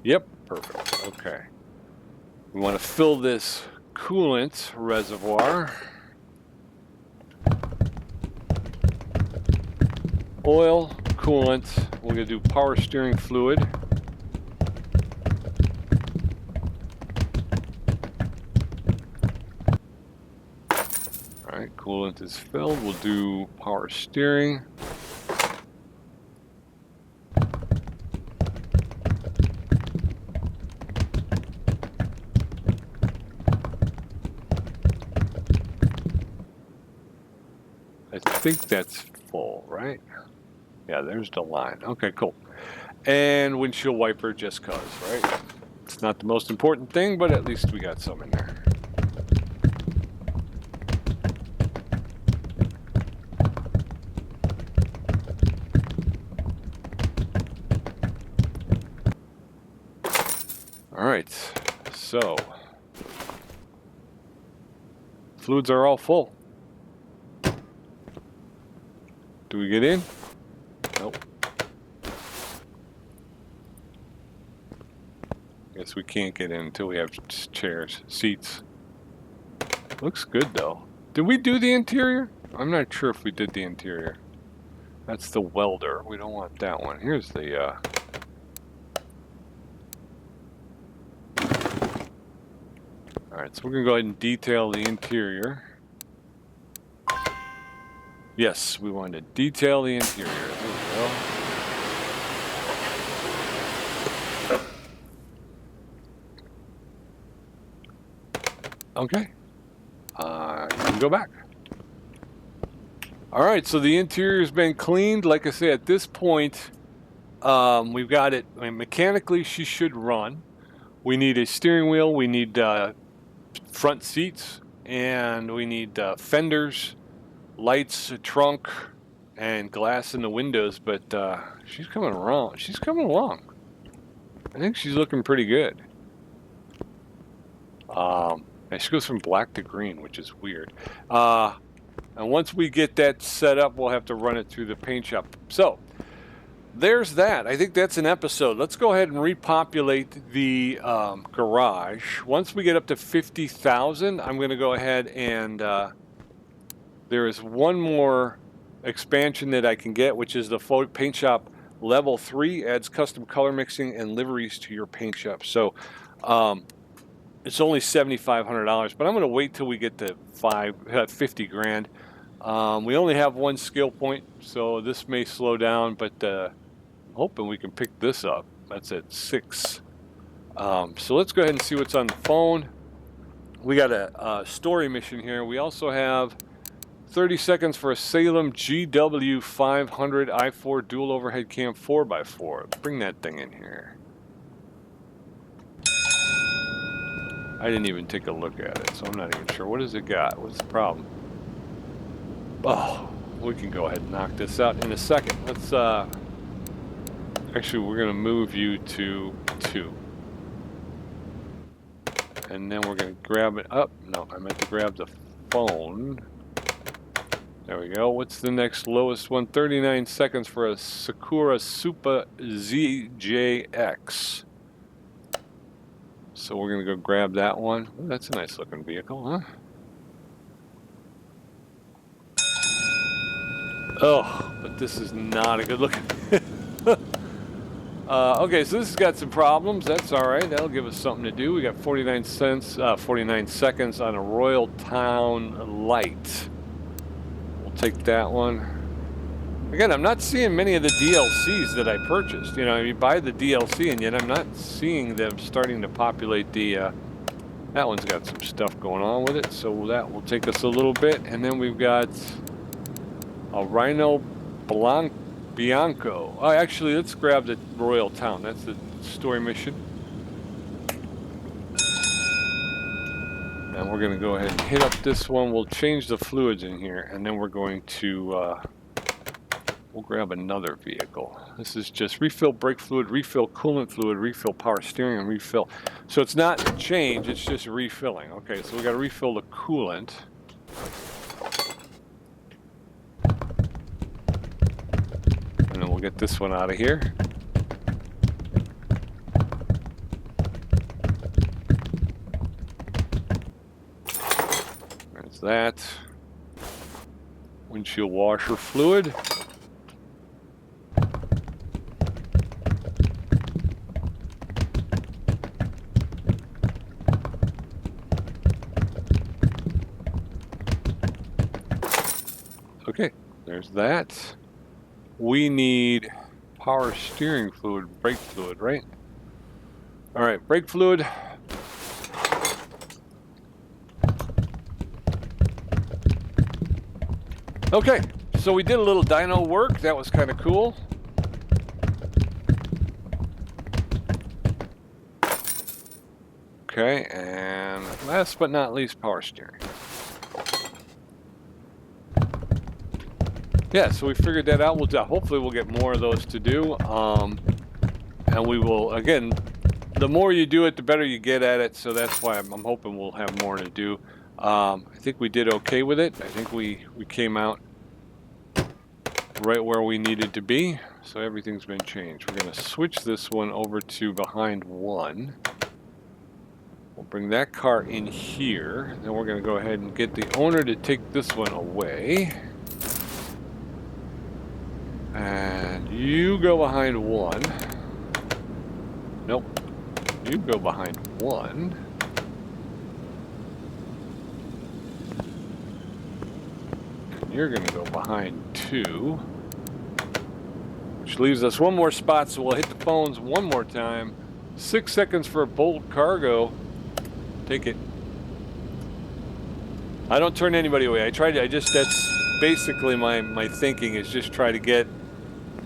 Yep, perfect. Okay. We want to fill this coolant reservoir. Oil, coolant. We're going to do power steering fluid. All right, coolant is filled. We'll do power steering. I think that's full, right? Yeah, there's the line. Okay, cool. And windshield wiper just cause, right? It's not the most important thing, but at least we got some in there. All right, so fluids are all full. Do we get in? Nope. Guess we can't get in until we have chairs, seats. Looks good though. Did we do the interior? I'm not sure if we did the interior. That's the welder. We don't want that one. Here's the Alright, so we're gonna go ahead and detail the interior. Yes, we want to detail the interior. There we go. Okay. You can go back. All right, so the interior has been cleaned. Like I say, at this point, we've got it. I mean, mechanically, she should run. We need a steering wheel. We need front seats, and we need fenders, lights, a trunk, and glass in the windows. But she's coming around. She's coming along. I think she's looking pretty good. And she goes from black to green, which is weird. And once we get that set up, we'll have to run it through the paint shop. So there's that. I think that's an episode. Let's go ahead and repopulate the garage. Once we get up to 50,000, I'm going to go ahead and there is one more expansion that I can get, which is the paint shop level 3. Adds custom color mixing and liveries to your paint shop. So it's only $7,500, but I'm going to wait till we get to 50 grand. We only have one skill point, so this may slow down, but I'm hoping we can pick this up. That's at 6. So let's go ahead and see what's on the phone. We got a story mission here. We also have 30 seconds for a Salem GW500 i4 dual overhead cam 4x4. Let's bring that thing in here. I didn't even take a look at it, so I'm not even sure. What has it got? What's the problem? Oh, we can go ahead and knock this out in a second. Let's, actually, we're going to move you to 2. And then we're going to grab it up. No, I meant to grab the phone. There we go. What's the next lowest one? 39 seconds for a Sakura Super ZJX. So we're going to go grab that one. Ooh, that's a nice looking vehicle, huh? Oh, but this is not a good looking. Okay, so this has got some problems. That's all right. That'll give us something to do. We got 49 seconds on a Royal Town Light. We'll take that one. Again, I'm not seeing many of the DLCs that I purchased. You know, you buy the DLC and yet I'm not seeing them starting to populate the, that one's got some stuff going on with it. So that will take us a little bit. And then we've got a Rhino Bianco. Oh, actually, let's grab the Royal Town. That's the story mission. And we're going to go ahead and hit up this one. We'll change the fluids in here, and then we're going to, we'll grab another vehicle. This is just refill brake fluid, refill coolant fluid, refill power steering, and refill. So it's not a change, it's just refilling. Okay, so we got to refill the coolant. And then we'll get this one out of here. There's that. Windshield washer fluid. Okay, there's that. We need power steering fluid, brake fluid, right? All right, brake fluid. Okay, so we did a little dyno work. That was kind of cool. Okay, and last but not least, power steering. Yeah, so we figured that out. Hopefully we'll get more of those to do. And we will, again, the more you do it, the better you get at it. So that's why I'm hoping we'll have more to do. I think we did okay with it. I think we came out right where we needed to be. So everything's been changed. We're going to switch this one over to behind one. We'll bring that car in here. Then we're going to go ahead and get the owner to take this one away. And you go behind one. Nope. You go behind one. And you're going to go behind two. Which leaves us one more spot, so we'll hit the phones one more time. 6 seconds for a Bolt Cargo. Take it. I don't turn anybody away. That's basically my thinking is just try to get,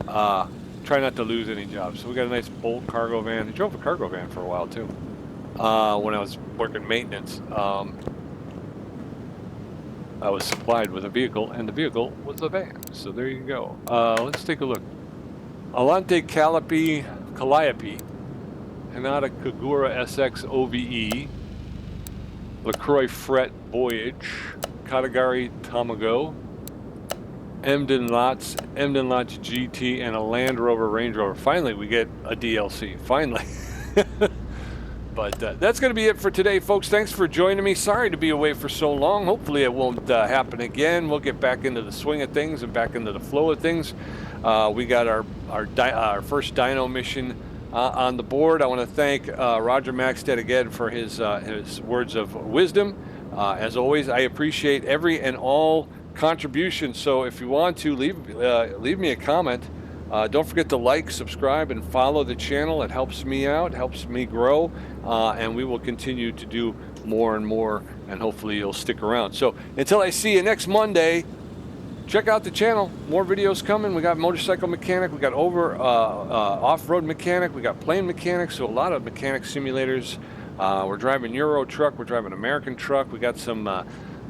try not to lose any jobs. So we got a nice Bolt cargo van. I drove a cargo van for a while too, when I was working maintenance. I was supplied with a vehicle, and the vehicle was a van. So there you go. Let's take a look. Alante Calliope, Hanada Kagura SX OVE, LaCroix Fret Voyage, Katagiri Tamago, Emden Lots GT, and a Land Rover Range Rover. Finally, we get a DLC. Finally. But that's going to be it for today, folks. Thanks for joining me. Sorry to be away for so long. Hopefully it won't happen again. We'll get back into the swing of things and back into the flow of things. We got our first dyno mission on the board. I want to thank Roger Maxted again for his words of wisdom. As always, I appreciate every and all contributions. So if you want to leave me a comment. Don't forget to like, subscribe, and follow the channel. It helps me out, helps me grow, and we will continue to do more and more, and hopefully you'll stick around. So until I see you next Monday, check out the channel. More videos coming. We got motorcycle mechanic, we got off-road mechanic, we got plane mechanic, so a lot of mechanic simulators. We're driving Euro truck, we're driving American truck, we got some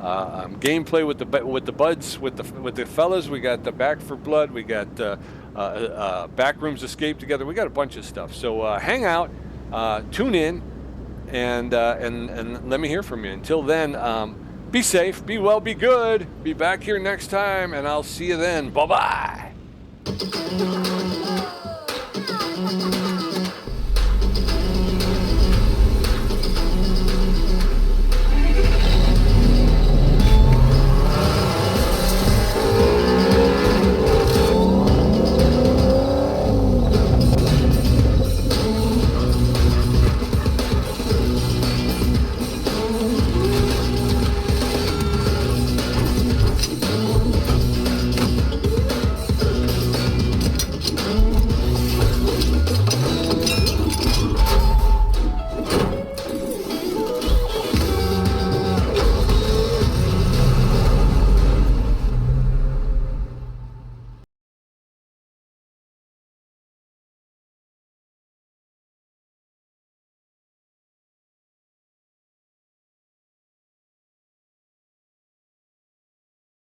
gameplay with the buds, with the fellas. We got the Back for Blood, we got Backrooms Escape Together. We got a bunch of stuff. So hang out, tune in, and let me hear from you. Until then, Be safe, be well, be good. Be back here next time, and I'll see you then. Bye-bye.